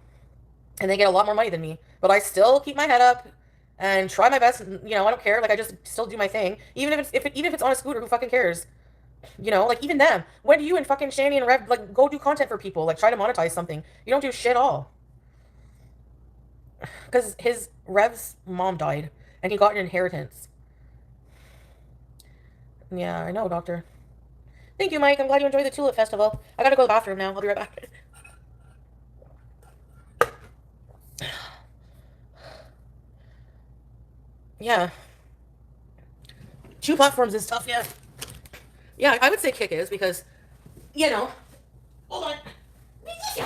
And they get a lot more money than me. But I still keep my head up and try my best. You know, I don't care. Like I just still do my thing, even if it's on a scooter. Who fucking cares? You know, like even them. When do you and fucking Shanny and Rev like go do content for people? Like try to monetize something. You don't do shit all. Because his Rev's mom died and he got an inheritance. Yeah, I know, doctor. Thank you, Mike. I'm glad you enjoyed the Tulip Festival. I gotta go to the bathroom now. I'll be right back. Yeah. Two platforms is tough, yeah. Yeah, I would say Kick is because, you know. Hold on. She's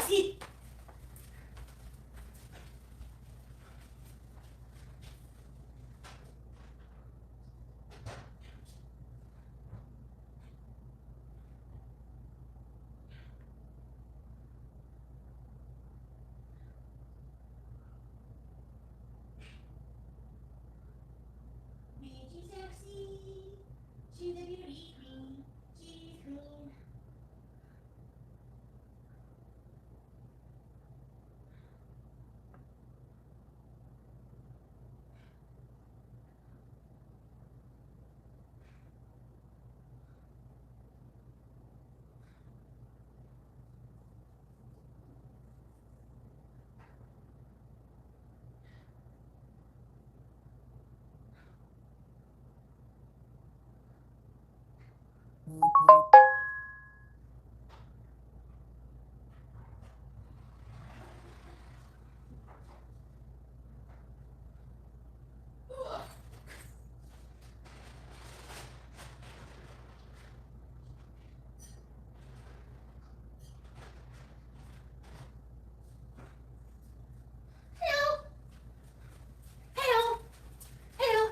a beauty queen. She's queen. Hello. Hello. Hello.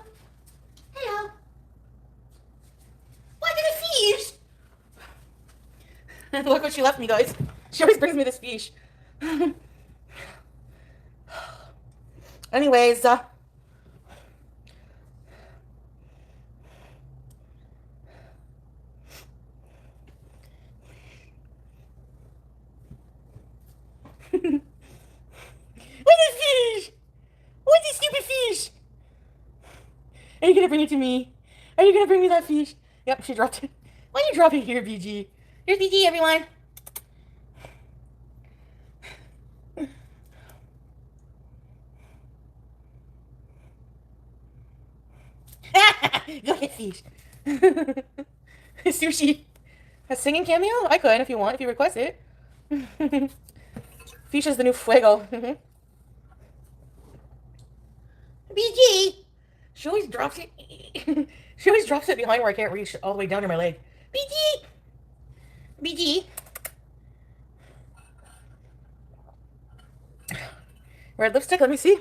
Hello. What did a fish? Look what she left me, guys. She always brings me this fish. Anyways, Are you gonna bring it to me? Are you gonna bring me that fish? Yep, she dropped it. Why don't you drop it here, BG? Here's BG, everyone. Go ahead, fish. Sushi. A singing cameo? I could if you want, if you request it. Fish is the new fuego. BG! She always drops it. She always drops it behind where I can't reach all the way down to my leg. BG! BG! Red lipstick, let me see.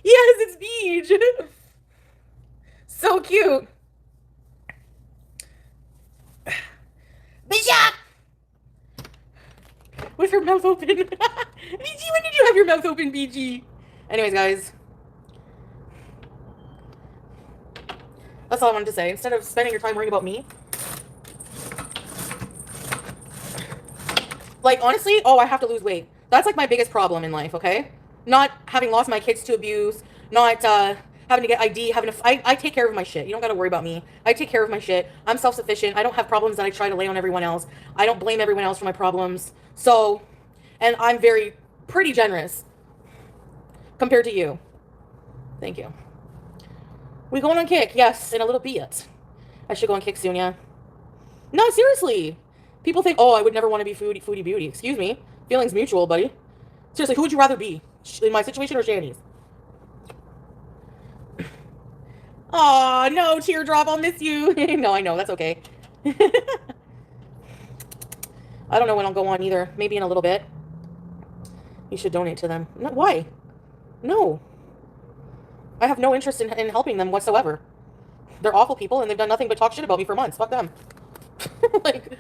Yes, it's Beach! So cute. Bishop! With her mouth open. BG, when did you have your mouth open, BG? Anyways, guys. That's all I wanted to say. Instead of spending your time worrying about me. Like, honestly, I have to lose weight. That's like my biggest problem in life, okay? Not having lost my kids to abuse. Not having to get ID. I take care of my shit. You don't got to worry about me. I take care of my shit. I'm self-sufficient. I don't have problems that I try to lay on everyone else. I don't blame everyone else for my problems. So, and I'm pretty generous compared to you. Thank you. We going on kick? Yes, in a little bit. I should go on kick soon, yeah. No, seriously. People think, I would never want to be foodie beauty. Excuse me. Feelings mutual, buddy. Seriously, who would you rather be? In my situation or Shanny's? Aw, no, teardrop, I'll miss you. No, I know, that's okay. I don't know when I'll go on either. Maybe in a little bit. You should donate to them. No, why? No. I have no interest in helping them whatsoever. They're awful people, and they've done nothing but talk shit about me for months. Fuck them. Like,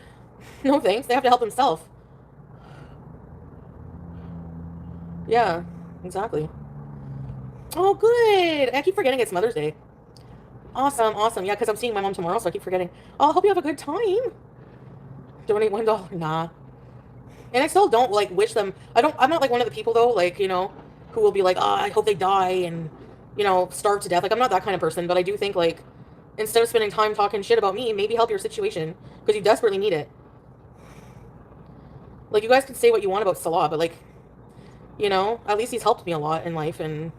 no thanks. They have to help themselves. Yeah, exactly. Oh, good. I keep forgetting it's Mother's Day. Awesome, awesome. Yeah, because I'm seeing my mom tomorrow, so I keep forgetting. I hope you have a good time. Donate $1. Nah. And I still don't, like, wish them... I'm not, like, one of the people, though, like, you know, who will be like, I hope they die and, you know, starve to death. Like, I'm not that kind of person, but I do think, like, instead of spending time talking shit about me, maybe help your situation, because you desperately need it. Like, you guys can say what you want about Salah, but, like, you know, at least he's helped me a lot in life, and,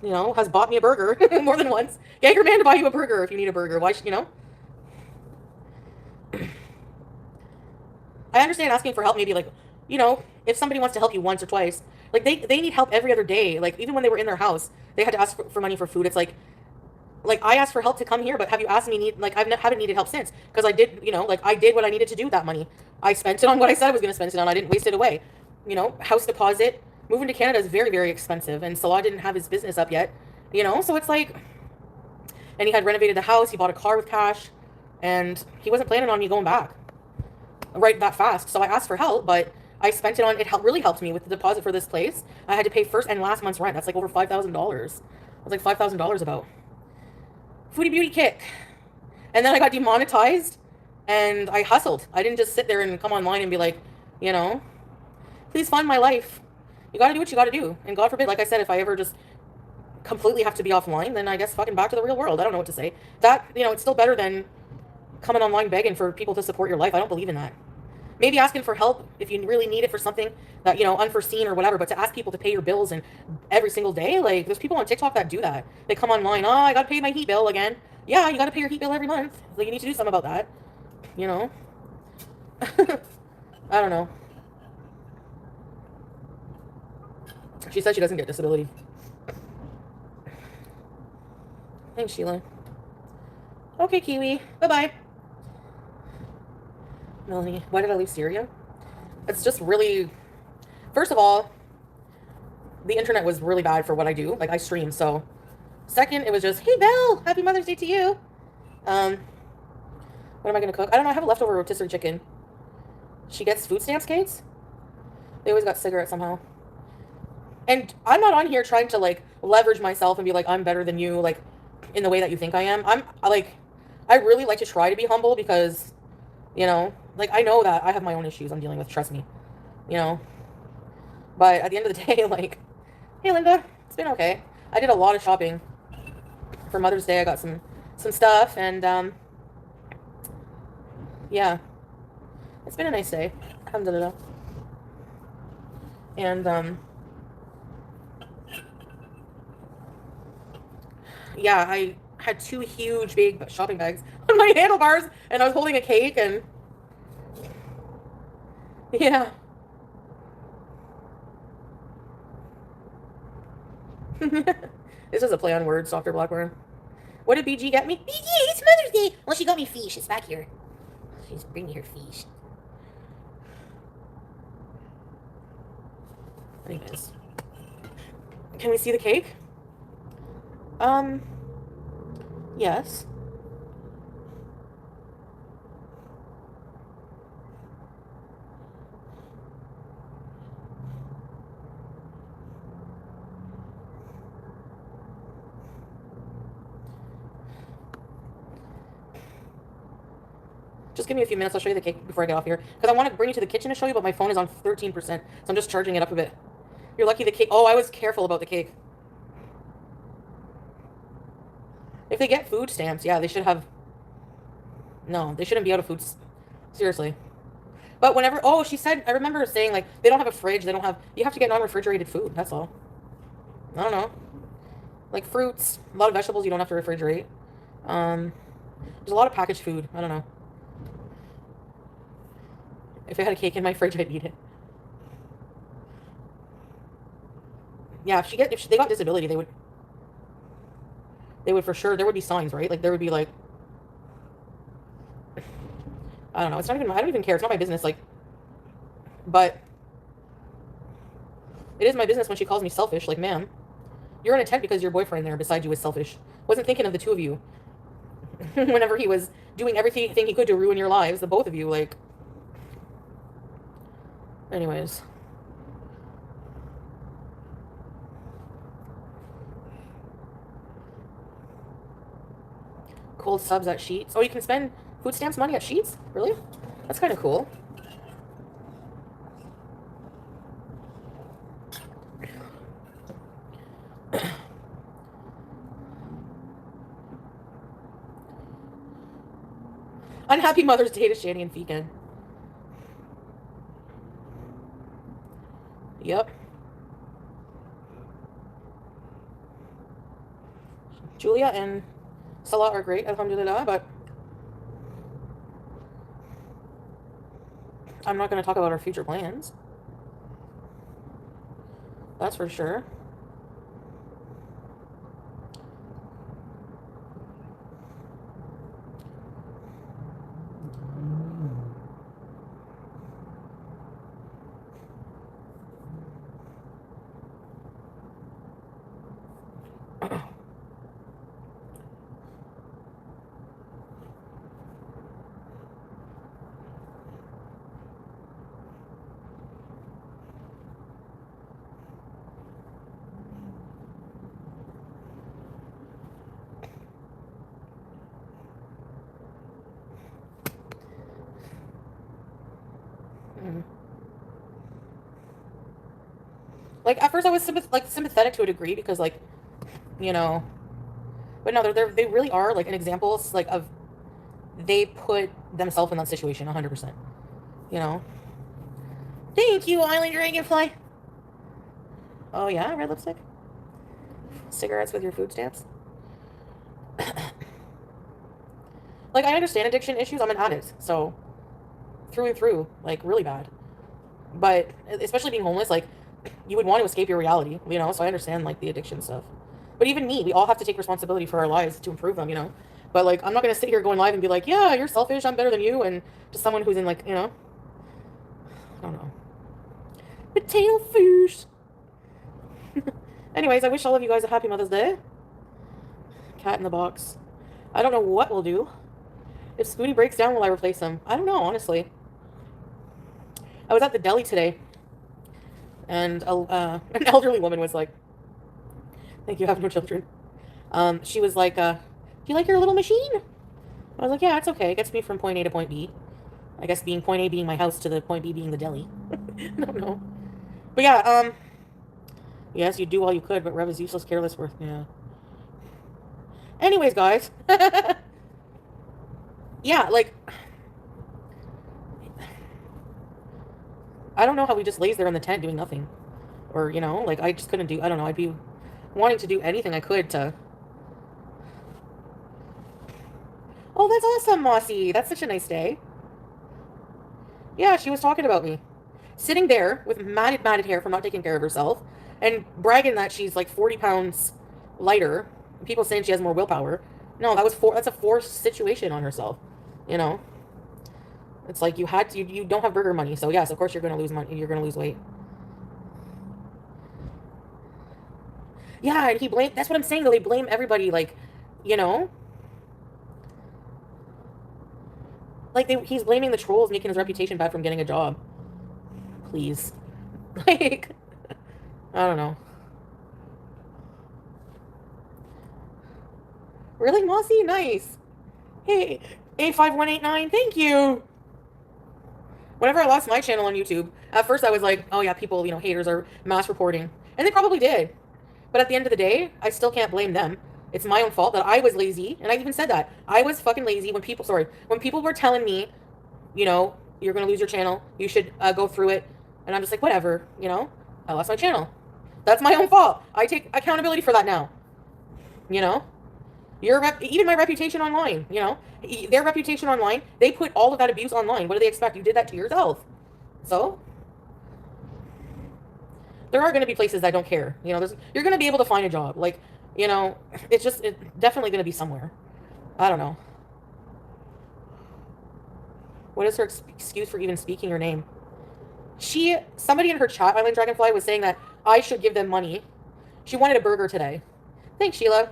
you know, has bought me a burger more than once. Get your man to buy you a burger if you need a burger. Why should, you know? I understand asking for help, maybe, like, you know, if somebody wants to help you once or twice, like, they need help every other day. Like, even when they were in their house, they had to ask for money for food. It's like, I asked for help to come here, but have you asked me, haven't needed help since, because I did, you know, like, I did what I needed to do with that money. I spent it on what I said I was going to spend it on. I didn't waste it away. You know, house deposit. Moving to Canada is very, very expensive, and Salah didn't have his business up yet, you know, so it's like, and he had renovated the house, he bought a car with cash, and he wasn't planning on me going back right that fast, so I asked for help, but I spent it on, really helped me with the deposit for this place. I had to pay first and last month's rent. That's like over $5,000. It's like $5,000 about. Foodie beauty kick. And then I got demonetized, and I hustled. I didn't just sit there and come online and be like, you know, please fund my life. You gotta do what you gotta do. And God forbid, like I said, if I ever just completely have to be offline, then I guess fucking back to the real world. I don't know what to say. That, you know, it's still better than coming online begging for people to support your life. I don't believe in that. Maybe asking for help if you really need it for something that, you know, unforeseen or whatever, but to ask people to pay your bills and every single day, like, there's people on TikTok that do that. They come online, I gotta pay my heat bill again. Yeah, you gotta pay your heat bill every month. Like, you need to do something about that. You know? I don't know. She said she doesn't get disability. Thanks, Sheila. Okay, Kiwi. Bye-bye. Melanie, why did I leave Syria? It's just really... First of all, the internet was really bad for what I do. Like, I stream, so... Second, it was just, hey, Belle, happy Mother's Day to you. What am I going to cook? I don't know, I have a leftover rotisserie chicken. She gets food stamps, Kate? They always got cigarettes somehow. And I'm not on here trying to, like, leverage myself and be like, I'm better than you, like, in the way that you think I am. I really like to try to be humble because, you know, like, I know that I have my own issues I'm dealing with, trust me, you know. But at the end of the day, like, hey, Linda, it's been okay. I did a lot of shopping. for Mother's Day, I got some stuff, and yeah, it's been a nice day. Alhamdulillah. And yeah, I had 2 huge big shopping bags on my handlebars, and I was holding a cake, and yeah. This is a play on words, Dr. Blackburn. What did BG get me? BG, it's Mother's Day. Well, she got me fish. It's back here. She's bringing her fish. Anyways, can we see the cake? Yes. Just give me a few minutes. I'll show you the cake before I get off here. Because I want to bring you to the kitchen to show you, but my phone is on 13%. So I'm just charging it up a bit. You're lucky the cake... Oh, I was careful about the cake. If they get food stamps, yeah, they should have... No, they shouldn't be out of food... Seriously. But whenever... Oh, she said... I remember saying, like, they don't have a fridge. They don't have... You have to get non-refrigerated food. That's all. I don't know. Like fruits. A lot of vegetables you don't have to refrigerate. There's a lot of packaged food. I don't know. If I had a cake in my fridge, I'd eat it. Yeah, if they got disability, they would for sure, there would be signs, right? Like, there would be, like, I don't know. It's not even, I don't even care. It's not my business, like, but it is my business when she calls me selfish. Like, ma'am, you're in a tent because your boyfriend there beside you is selfish. Wasn't thinking of the two of you. Whenever he was doing everything he could to ruin your lives, the both of you, like, anyways. Cold subs at Sheets. Oh, you can spend food stamps money at Sheets? Really? That's kind of cool. Unhappy Mother's Day to Shanny and Fegan. Yep. Julia and Salah are great, alhamdulillah, but I'm not going to talk about our future plans. That's for sure. Like, at first I was sympathetic to a degree because, like, you know, but no, they really are, like, an example, like, of, they put themselves in that situation 100%, you know. Thank you, Island Dragonfly. Oh, yeah, red lipstick? Cigarettes with your food stamps? Like, I understand addiction issues. I'm an addict, so through and through, like, really bad. But especially being homeless, like, you would want to escape your reality, you know, so I understand, like, the addiction stuff. But even me, we all have to take responsibility for our lives to improve them, you know. But, like, I'm not going to sit here going live and be like, yeah, you're selfish, I'm better than you, and just someone who's in, like, you know, I don't know. Potato fish. Anyways, I wish all of you guys a happy Mother's Day. Cat in the box. I don't know what we'll do. If Foodie breaks down, will I replace him? I don't know, honestly. I was at the deli today, and an elderly woman was like, thank you, I have no children. She was like, do you like your little machine? I was like, yeah, it's okay. It gets me from point A to point B. I guess being point A being my house to the point B being the deli. I don't know. But yeah, yes, you do all you could, but Rev is useless, careless, worth, yeah. Anyways, guys. Yeah, like, I don't know how he just lays there in the tent doing nothing. Or, you know, like, I just couldn't do, I don't know, I'd be wanting to do anything I could to... Oh, that's awesome, Mossy. That's such a nice day. Yeah, she was talking about me. Sitting there with matted hair from not taking care of herself and bragging that she's like 40 pounds lighter. People saying she has more willpower. No, that's a forced situation on herself. You know? It's like you don't have burger money, so yes, of course you're gonna lose money, you're gonna lose weight. Yeah, and that's what I'm saying, though, they blame everybody, like, you know? Like, he's blaming the trolls making his reputation bad from getting a job. Please. Like, I don't know. Really, Mossy? Nice. Hey, 85189, thank you. Whenever I lost my channel on YouTube, at first I was like, oh yeah, people, you know, haters are mass reporting. And they probably did. But at the end of the day, I still can't blame them. It's my own fault that I was lazy. And I even said that. I was fucking lazy when people were telling me, you know, you're going to lose your channel. You should go through it. And I'm just like, whatever, you know, I lost my channel. That's my own fault. I take accountability for that now. You know, even my reputation online, you know, their reputation online, they put all of that abuse online. What do they expect? You did that to yourself. So there are going to be places that don't care. You know, you're going to be able to find a job. Like, you know, it's definitely going to be somewhere. I don't know. What is her excuse for even speaking her name? Somebody in her chat, Island Dragonfly, was saying that I should give them money. She wanted a burger today. Thanks, Sheila.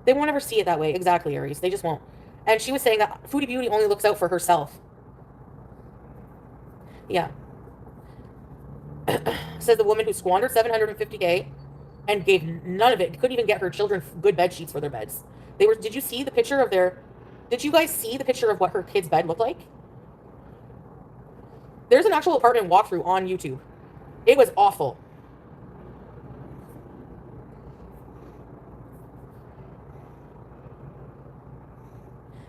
They won't ever see it that way. Exactly, Aries. They just won't. And she was saying that Foodie Beauty only looks out for herself. Yeah. Says the woman who squandered $750K and gave none of it. Couldn't even get her children good bed sheets for their beds. Did you see the picture of did you guys see the picture of what her kid's bed looked like? There's an actual apartment walkthrough on YouTube. It was awful.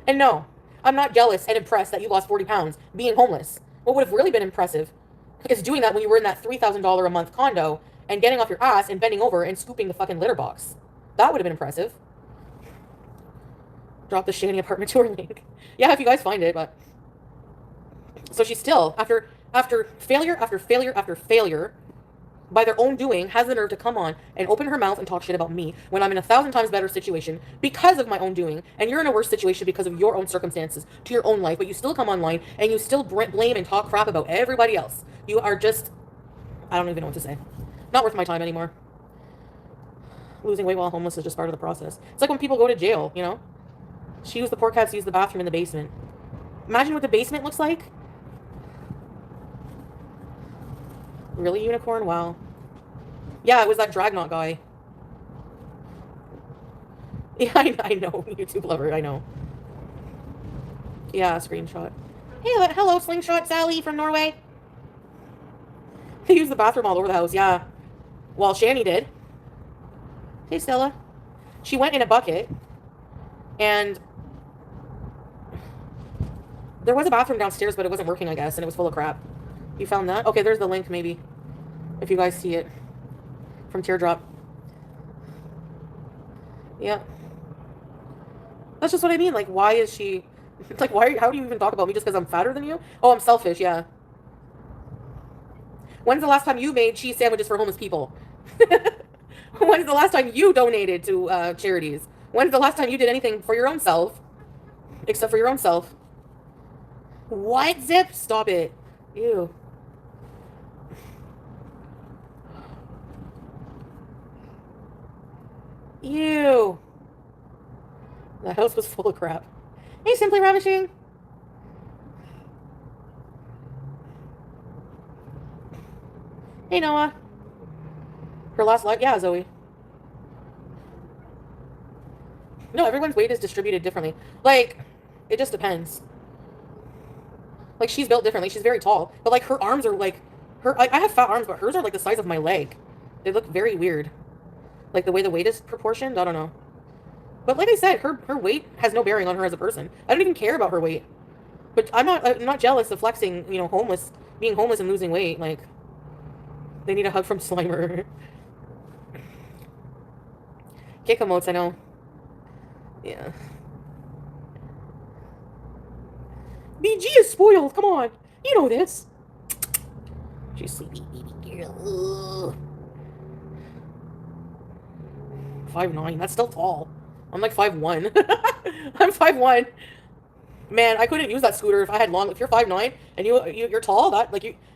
And no, I'm not jealous and impressed that you lost 40 pounds being homeless. What would have really been impressive is doing that when you were in that $3,000 a month condo and getting off your ass and bending over and scooping the fucking litter box. That would have been impressive. Drop the Shanny apartment tour link. Yeah, if you guys find it, but... So she's still, after failure after failure after failure, by their own doing, has the nerve to come on and open her mouth and talk shit about me when I'm in 1,000 times better situation because of my own doing, and you're in a worse situation because of your own circumstances to your own life, but you still come online and you still blame and talk crap about everybody else. You are just, I don't even know what to say. Not worth my time anymore. Losing weight while homeless is just part of the process. It's like when people go to jail, you know? She used the poor cats to use the bathroom in the basement. Imagine what the basement looks like. Really, Unicorn? Wow. Yeah, it was that Dragnot guy. Yeah, I know. YouTube lover, I know. Yeah, screenshot. Hey, hello, Slingshot Sally from Norway. They use the bathroom all over the house, yeah. Well, Shanny did. Hey, Stella. She went in a bucket, and there was a bathroom downstairs, but it wasn't working, I guess, and it was full of crap. You found that? Okay, there's the link, maybe. If you guys see it. From Teardrop. Yeah. That's just what I mean. Like, why is she... Like, how do you even talk about me just because I'm fatter than you? Oh, I'm selfish, yeah. When's the last time you made cheese sandwiches for homeless people? When's the last time you donated to charities? When's the last time you did anything for your own self? Except for your own self. What? Zip? Stop it. Ew. Ew. The house was full of crap. Hey, Simply Ravishing. Hey, Noah. Her last life? Yeah, Zoe. No, everyone's weight is distributed differently. Like, it just depends. Like, she's built differently. She's very tall. But, like, her arms are, like... I have fat arms, but hers are, like, the size of my leg. They look very weird. Like, the way the weight is proportioned? I don't know. But like I said, her weight has no bearing on her as a person. I don't even care about her weight. But I'm not jealous of flexing, being homeless and losing weight. Like, they need a hug from Slimer. Kick emotes, I know. Yeah. BG is spoiled, come on. You know this. She's sleepy, baby girl. 5'9", that's still tall. I'm like 5'1". I'm 5'1". Man, I couldn't use that scooter if I had long. If you're 5'9" and you're tall,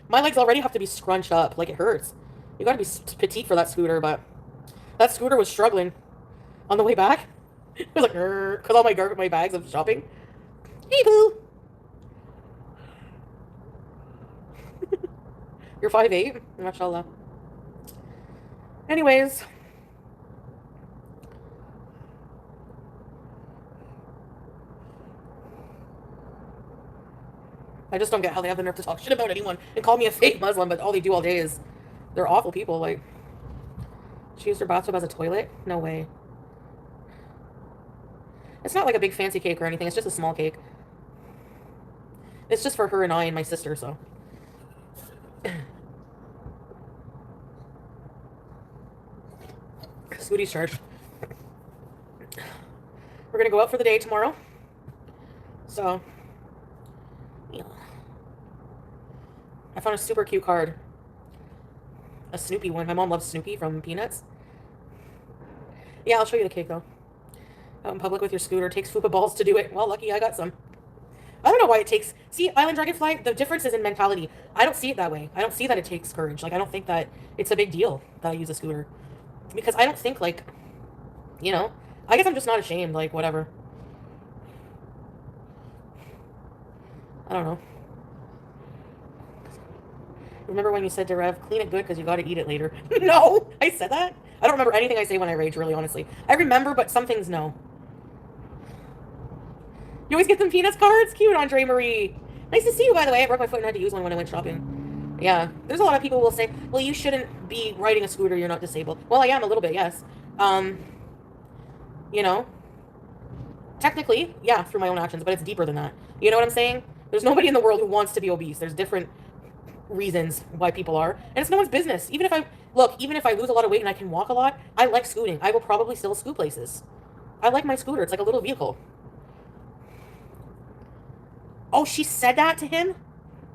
my legs already have to be scrunched up. Like, it hurts. You gotta be petite for that scooter, but that scooter was struggling on the way back. It was like, because all my bags of shopping. Hey, boo. You're 5'8", mashallah. Anyways. I just don't get how they have the nerve to talk shit about anyone and call me a fake Muslim, but all they do all day is they're awful people. Like, she used her bathtub as a toilet? No way. It's not like a big fancy cake or anything. It's just a small cake. It's just for her and I and my sister, so. Foodie's charged. We're gonna go out for the day tomorrow. So, yeah. I found a super cute card. A Snoopy one. My mom loves Snoopy from Peanuts. Yeah, I'll show you the cake, though. Out in public with your scooter. Takes fupa balls to do it. Well, lucky I got some. I don't know why it takes... See, Island Dragonfly, the difference is in mentality. I don't see it that way. I don't see that it takes courage. Like, I don't think that it's a big deal that I use a scooter. Because I don't think, like... I guess I'm just not ashamed. Like, whatever. I don't know. Remember when you said to Rev, clean it good because you got to eat it later? No! I said that? I don't remember anything I say when I rage, really, honestly. I remember, but some things, no. You always get them Peanuts cards? Cute, Andre Marie. Nice to see you, by the way. I broke my foot and had to use one when I went shopping. Yeah. There's a lot of people who will say, well, you shouldn't be riding a scooter. You're not disabled. Well, I am a little bit, yes. Technically, yeah, through my own actions, but it's deeper than that. You know what I'm saying? There's nobody in the world who wants to be obese. There's different reasons why people are, and it's no one's business. Even if I lose a lot of weight and I can walk a lot, I like scooting. I will probably still scoot places. I like my scooter. It's like a little vehicle. Oh, she said that to him?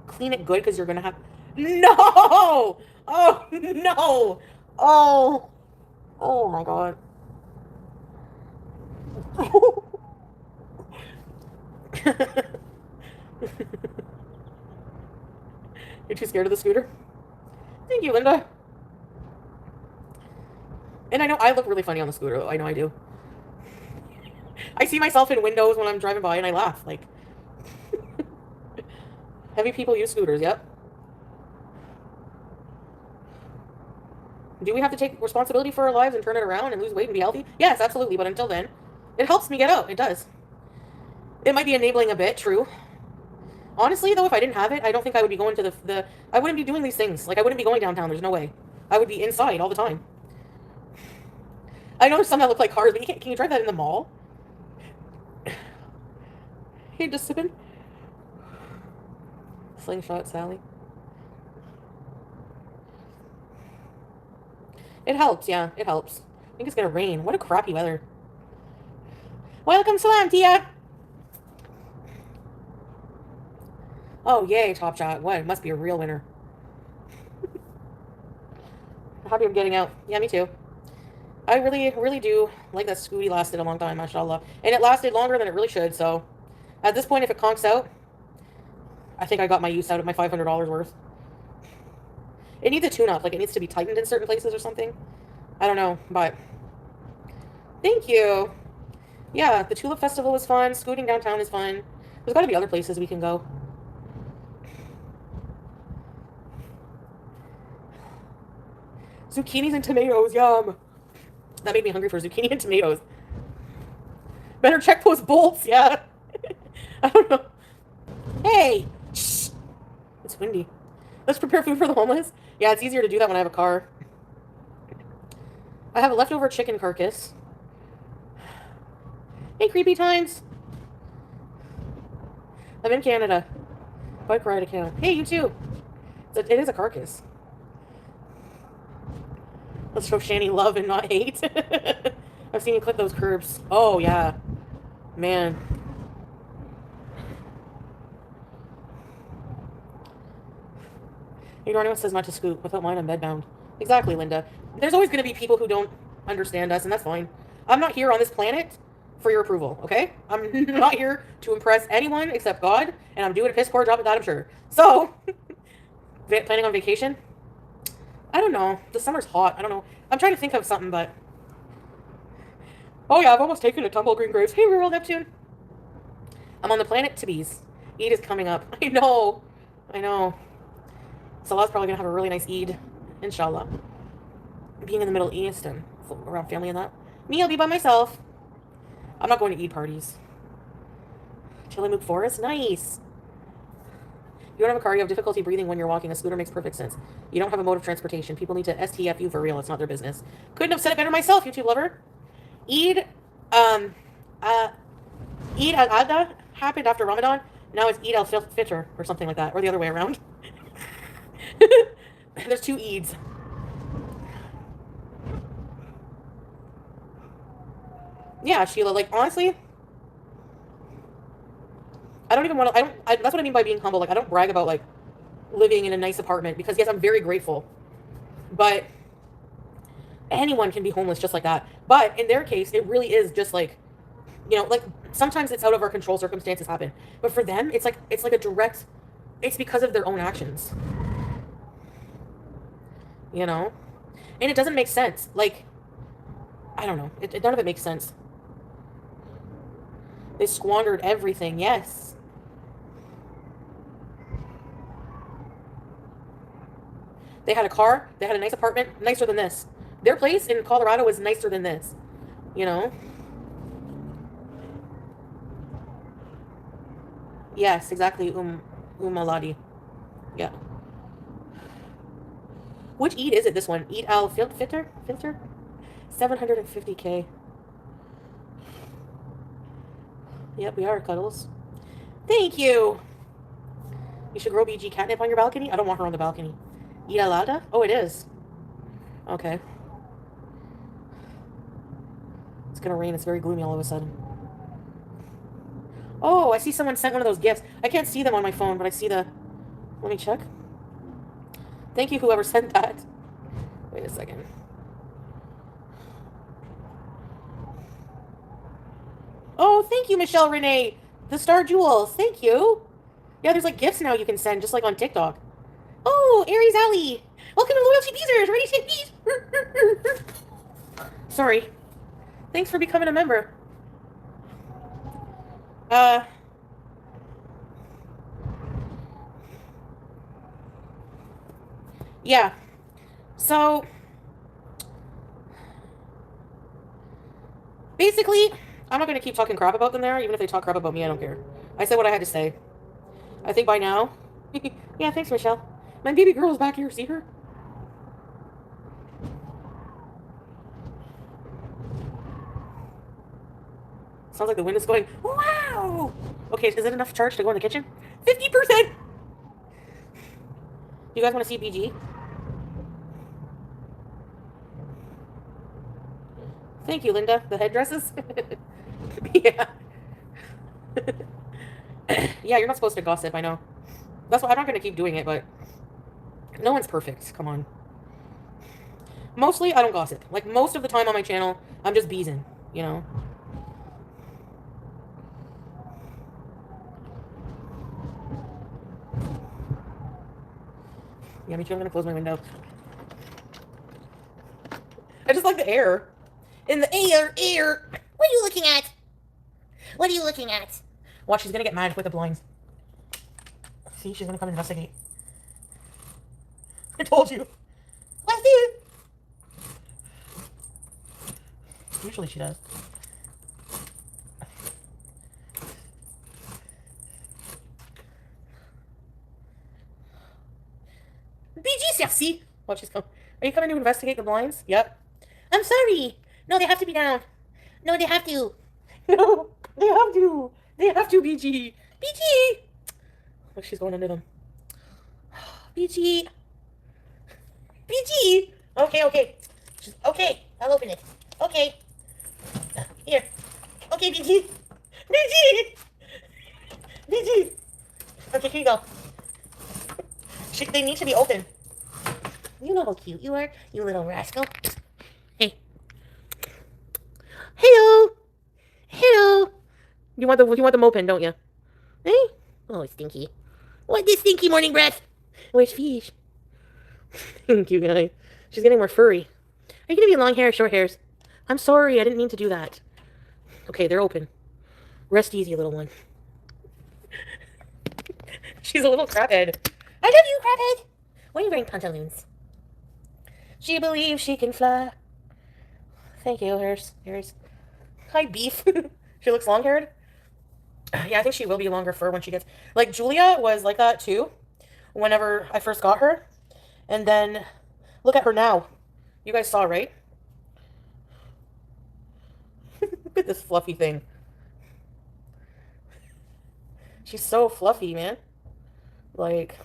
Clean it good because you're gonna have... No! Oh, no! Oh. Oh, my God. You're too scared of the scooter? Thank you, Linda. And I know I look really funny on the scooter, though. I know I do. I see myself in windows when I'm driving by and I laugh. Like, heavy people use scooters, yep. Do we have to take responsibility for our lives and turn it around and lose weight and be healthy? Yes, absolutely. But until then, it helps me get out. It does. It might be enabling a bit, true. Honestly, though, if I didn't have it, I don't think I would be going to I wouldn't be doing these things. Like, I wouldn't be going downtown. There's no way. I would be inside all the time. I know some that look like cars, but can you drive that in the mall? Hey, just sipping. Slingshot Sally. It helps, yeah, it helps. I think it's gonna rain. What a crappy weather. Welcome, Salam, Tia! Oh, yay, Top Shot. What? It must be a real winner. Happy I'm getting out. Yeah, me too. I really, really do like that Scooty lasted a long time, mashallah. And it lasted longer than it really should, so... At this point, if it conks out, I think I got my use out of my $500 worth. It needs a tune-up. Like, it needs to be tightened in certain places or something. I don't know, but... Thank you! Yeah, the Tulip Festival was fun. Scooting downtown is fun. There's gotta be other places we can go. Zucchinis and tomatoes, yum! That made me hungry for zucchini and tomatoes. Better check those bolts, yeah. I don't know. Hey! Shh! It's windy. Let's prepare food for the homeless. Yeah, it's easier to do that when I have a car. I have a leftover chicken carcass. Hey, creepy times. I'm in Canada. Bike ride account. Hey, you too. It is a carcass. Let's show Shanny love and not hate. I've seen you clip those curbs. Oh, yeah. Man. Ignore anyone says not to scoot. Without mine, I'm bedbound. Exactly, Linda. There's always going to be people who don't understand us, and that's fine. I'm not here on this planet for your approval, okay? I'm not here to impress anyone except God, and I'm doing a piss poor job at that, I'm sure. So, planning on vacation? I don't know. The summer's hot. I don't know. I'm trying to think of something, but... Oh yeah, I've almost taken a tumble green graves. Hey, rural Neptune. I'm on the planet Tibbies. Eid is coming up. I know. I know. Salah's probably going to have a really nice Eid. Inshallah. Being in the Middle East and around family and that. Me, I'll be by myself. I'm not going to Eid parties. Tillamook Forest? Nice. You don't have a car, you have difficulty breathing when you're walking. A scooter makes perfect sense. You don't have a mode of transportation. People need to STF you for real. It's not their business. Couldn't have said it better myself, YouTube lover. Eid al-Adha happened after Ramadan. Now it's Eid al-Fitr or something like that. Or the other way around. There's 2 Eids. Yeah, Sheila, like, honestly, I don't even want to, that's what I mean by being humble. Like, I don't brag about, like, living in a nice apartment because, yes, I'm very grateful. But anyone can be homeless just like that. But in their case, it really is just like, you know, like, sometimes it's out of our control, circumstances happen. But for them, it's like a direct, it's because of their own actions. You know? And it doesn't make sense. Like, I don't know. None of it makes sense. They squandered everything, yes. They had a car, they had a nice apartment, nicer than this. Their place in Colorado was nicer than this, you know? Yes, exactly, Umaladi. Yeah. Which Eid is it, this one? Eid al-Fitr? 750K. Yep, we are, Cuddles. Thank you! You should grow BG catnip on your balcony? I don't want her on the balcony. Eid al-Adha? Oh, it is. Okay. It's gonna rain. It's very gloomy all of a sudden. Oh, I see someone sent one of those gifts. I can't see them on my phone, but I see the... Let me check. Thank you, whoever sent that. Wait a second. Oh, thank you, Michelle Renee. The Star Jewels. Thank you. Yeah, there's like gifts now you can send, just like on TikTok. Oh, Aries Alley. Welcome to Loyalty Beezers. Ready to take bees? Sorry. Thanks for becoming a member. Yeah. So, basically, I'm not going to keep talking crap about them there. Even if they talk crap about me, I don't care. I said what I had to say. I think by now... Yeah, thanks, Michelle. My baby girl is back here. See her? Sounds like the wind is going, wow! Okay, is it enough charge to go in the kitchen? 50%! You guys want to see BG? Thank you, Linda. The headdresses? Yeah. Yeah, you're not supposed to gossip, I know. That's why I'm not going to keep doing it, but... No one's perfect. Come on. Mostly, I don't gossip. Like, most of the time on my channel, I'm just beezing, you know? Yeah, me too. I'm going to close my window. I just like the air. In the air. What are you looking at? What are you looking at? Watch, she's going to get mad with the blinds. See, she's going to come investigate. I told you. What's it? Usually she does. BG Cersei. Watch, she's coming. Are you coming to investigate the blinds? Yep. I'm sorry. No, they have to be down. No, they have to. No, they have to. They have to, BG. BG! Oh, she's going under them. BG. BG! Okay, okay. Okay, I'll open it. Okay. Here. Okay, BG. BG! BG! Okay, here you go. They need to be open. You know how cute you are, you little rascal. Hey. Hello. Hello. You want them open, don't you? Hey? Oh, stinky. What this stinky morning breath? Where's Fish? Cute guy. She's getting more furry. Are you gonna be long hair or short hairs? I'm sorry, I didn't mean to do that. Okay, they're open. Rest easy, little one. She's a little crabhead. I love you, crabhead. Why are you wearing pantaloons? She believes she can fly. Thank you, hers. Hi, Beef. She looks long-haired. Yeah, I think she will be longer fur when she gets... Like, Julia was like that, too, whenever I first got her. And then, look at her now. You guys saw, right? Look at this fluffy thing. She's so fluffy, man. Like...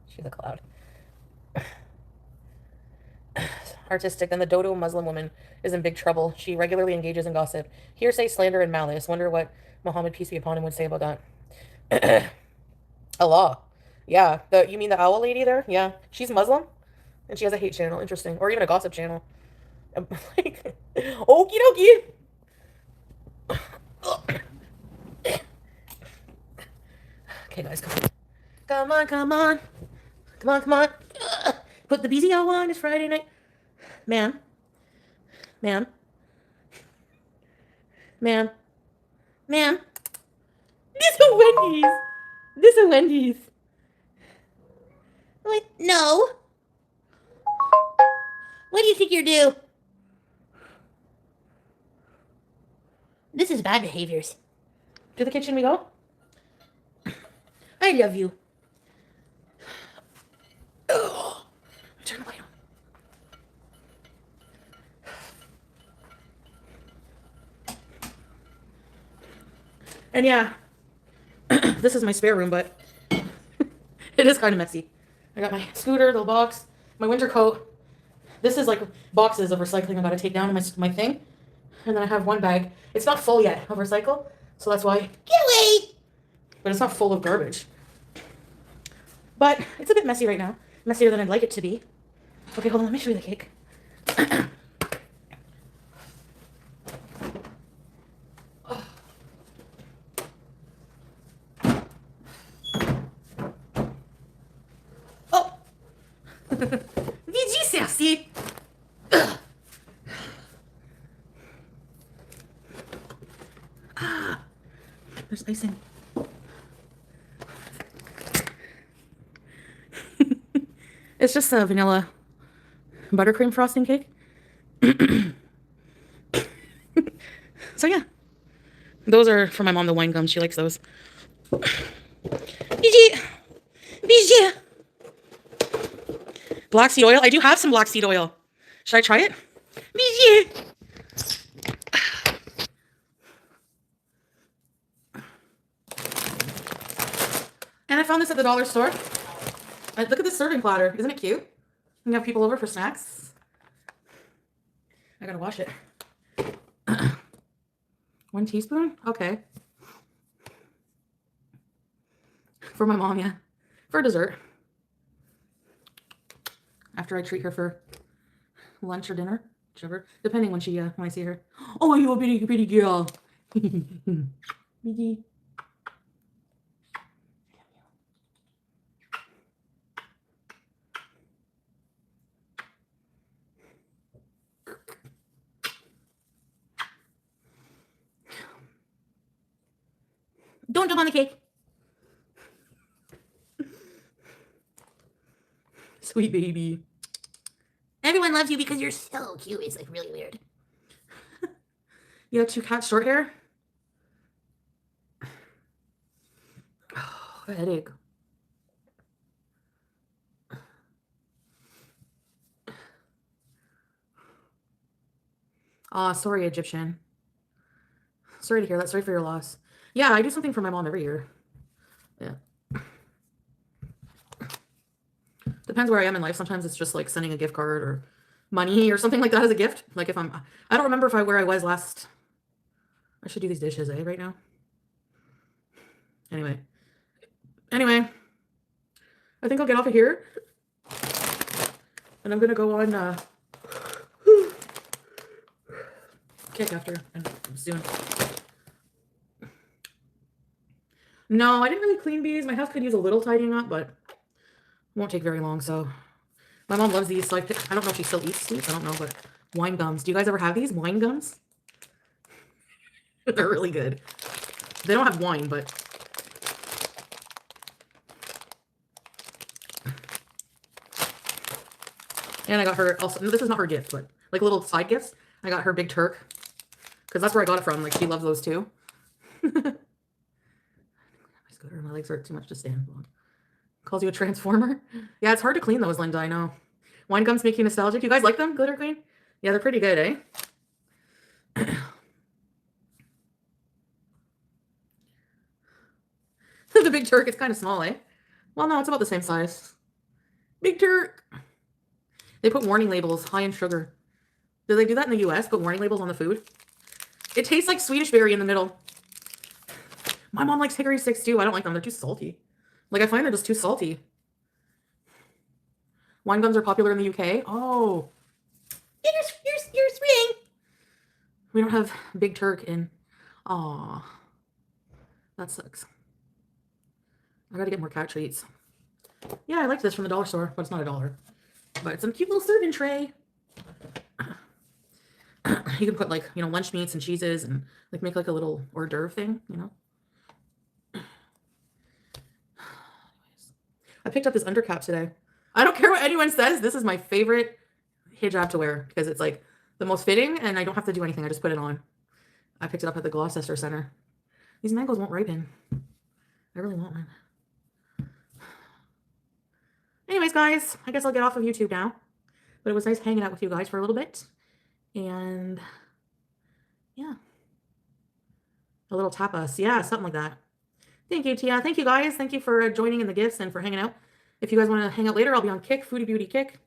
She's a cloud. Artistic, then the dodo Muslim woman is in big trouble. She regularly engages in gossip, hearsay, slander, and malice. Wonder what Muhammad, peace be upon him, would say about that. Allah. Yeah. You mean the owl lady there? Yeah. She's Muslim, and she has a hate channel. Interesting. Or even a gossip channel. Like, okie dokie. Okay, guys, come on. Come on, come on. Come on, come on. Put the BZO on. It's Friday night. Ma'am. Ma'am. Ma'am. Ma'am. This is Wendy's. This is Wendy's. What? No. What do you think you're due? This is bad behaviors. To the kitchen we go. I love you. Ugh. Turn the light on. And yeah, this is my spare room, but it is kind of messy. I got my scooter, little box, my winter coat. This is like boxes of recycling I gotta take down in my thing. And then I have one bag. It's not full yet of recycle, so that's why. Get away! But it's not full of garbage. But it's a bit messy right now. Messier than I'd like it to be. Okay, hold on, let me show you the cake. Oh! VG Cersei! Ah! There's icing. It's just a vanilla buttercream frosting cake. So yeah, those are for my mom, the wine gums. She likes those. BG! BG! Black seed oil. I do have some black seed oil. Should I try it? BG! And I found this at the dollar store. Look at this serving platter. Isn't it cute? You have people over for snacks. I gotta wash it. 1 teaspoon? Okay. For my mom, yeah. For dessert. After I treat her for lunch or dinner, whichever. Depending when I see her. Oh, you a bitty girl. Biggie. Don't jump on the cake. Sweet baby. Everyone loves you because you're so cute. It's like really weird. You have 2 cats, short hair? Oh, a headache. Sorry, Egyptian. Sorry to hear that. Sorry for your loss. Yeah, I do something for my mom every year. Yeah. Depends where I am in life. Sometimes it's just like sending a gift card or money or something like that as a gift. Like if I don't remember where I was last. I should do these dishes, right now. Anyway, I think I'll get off of here, and I'm gonna go on kick after and soon. No, I didn't really clean these. My house could use a little tidying up, but it won't take very long. So my mom loves these, so I don't know if she still eats sweets. I don't know, but wine gums. Do you guys ever have these wine gums? They're really good. They don't have wine, but and I got her also. This is not her gift, but like little side gifts. I got her Big Turk because that's where I got it from. Like she loves those too. My scooter, my legs hurt too much to stand on. Calls you a transformer. Yeah, it's hard to clean those, Linda. I know. Wine gums make you nostalgic. You guys like them, Glitter Queen? Yeah, they're pretty good, eh? The Big Turk is kind of small, eh? Well, no, it's about the same size. Big Turk. They put warning labels high in sugar. Do they do that in the US? Put warning labels on the food? It tastes like Swedish berry in the middle. My mom likes hickory sticks too. I don't like them. They're too salty. Like I find they're just too salty. Wine gums are popular in the UK. Oh. You're spring. We don't have Big Turk in. Aw. That sucks. I gotta get more cat treats. Yeah, I liked this from the dollar store, but it's not $1. But it's a cute little serving tray. You can put like, lunch meats and cheeses and like make like a little hors d'oeuvre thing, I picked up this undercap today. I don't care what anyone says. This is my favorite hijab to wear because it's like the most fitting and I don't have to do anything. I just put it on. I picked it up at the Gloucester Center. These mangoes won't ripen. I really want one. Anyways, guys, I guess I'll get off of YouTube now. But it was nice hanging out with you guys for a little bit. And yeah. A little tapas. Yeah, something like that. Thank you, Tia. Thank you, guys. Thank you for joining in the gifts and for hanging out. If you guys want to hang out later, I'll be on Kick, Foodie Beauty Kick.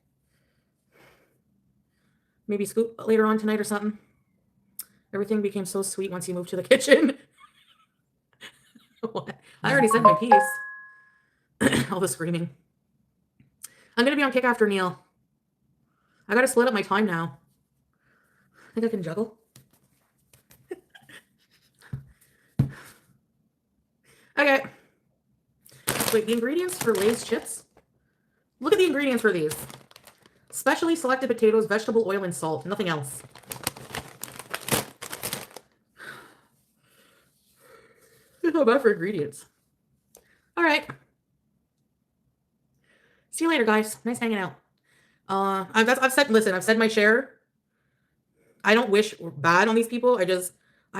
Maybe Scoop later on tonight or something. Everything became so sweet once you moved to the kitchen. What? I already said my piece. All the screaming. I'm going to be on Kick after Neil. I got to split up my time now. I think I can juggle. Okay. Wait, the ingredients for Lay's chips? Look at the ingredients for these. Specially selected potatoes, vegetable oil, and salt. Nothing else. How bad for ingredients? All right. See you later, guys. Nice hanging out. I've said my share. I don't wish bad on these people. I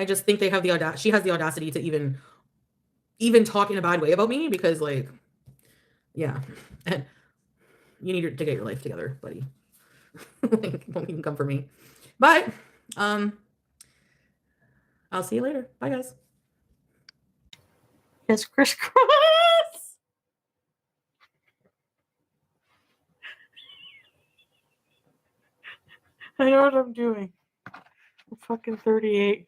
just think they have the audacity. She has the audacity to even talk in a bad way about me because, like, yeah, and you need to get your life together, buddy. Like, don't even come for me. But I'll see you later. Bye, guys. Yes, crisscross. I know what I'm doing. I'm fucking 38.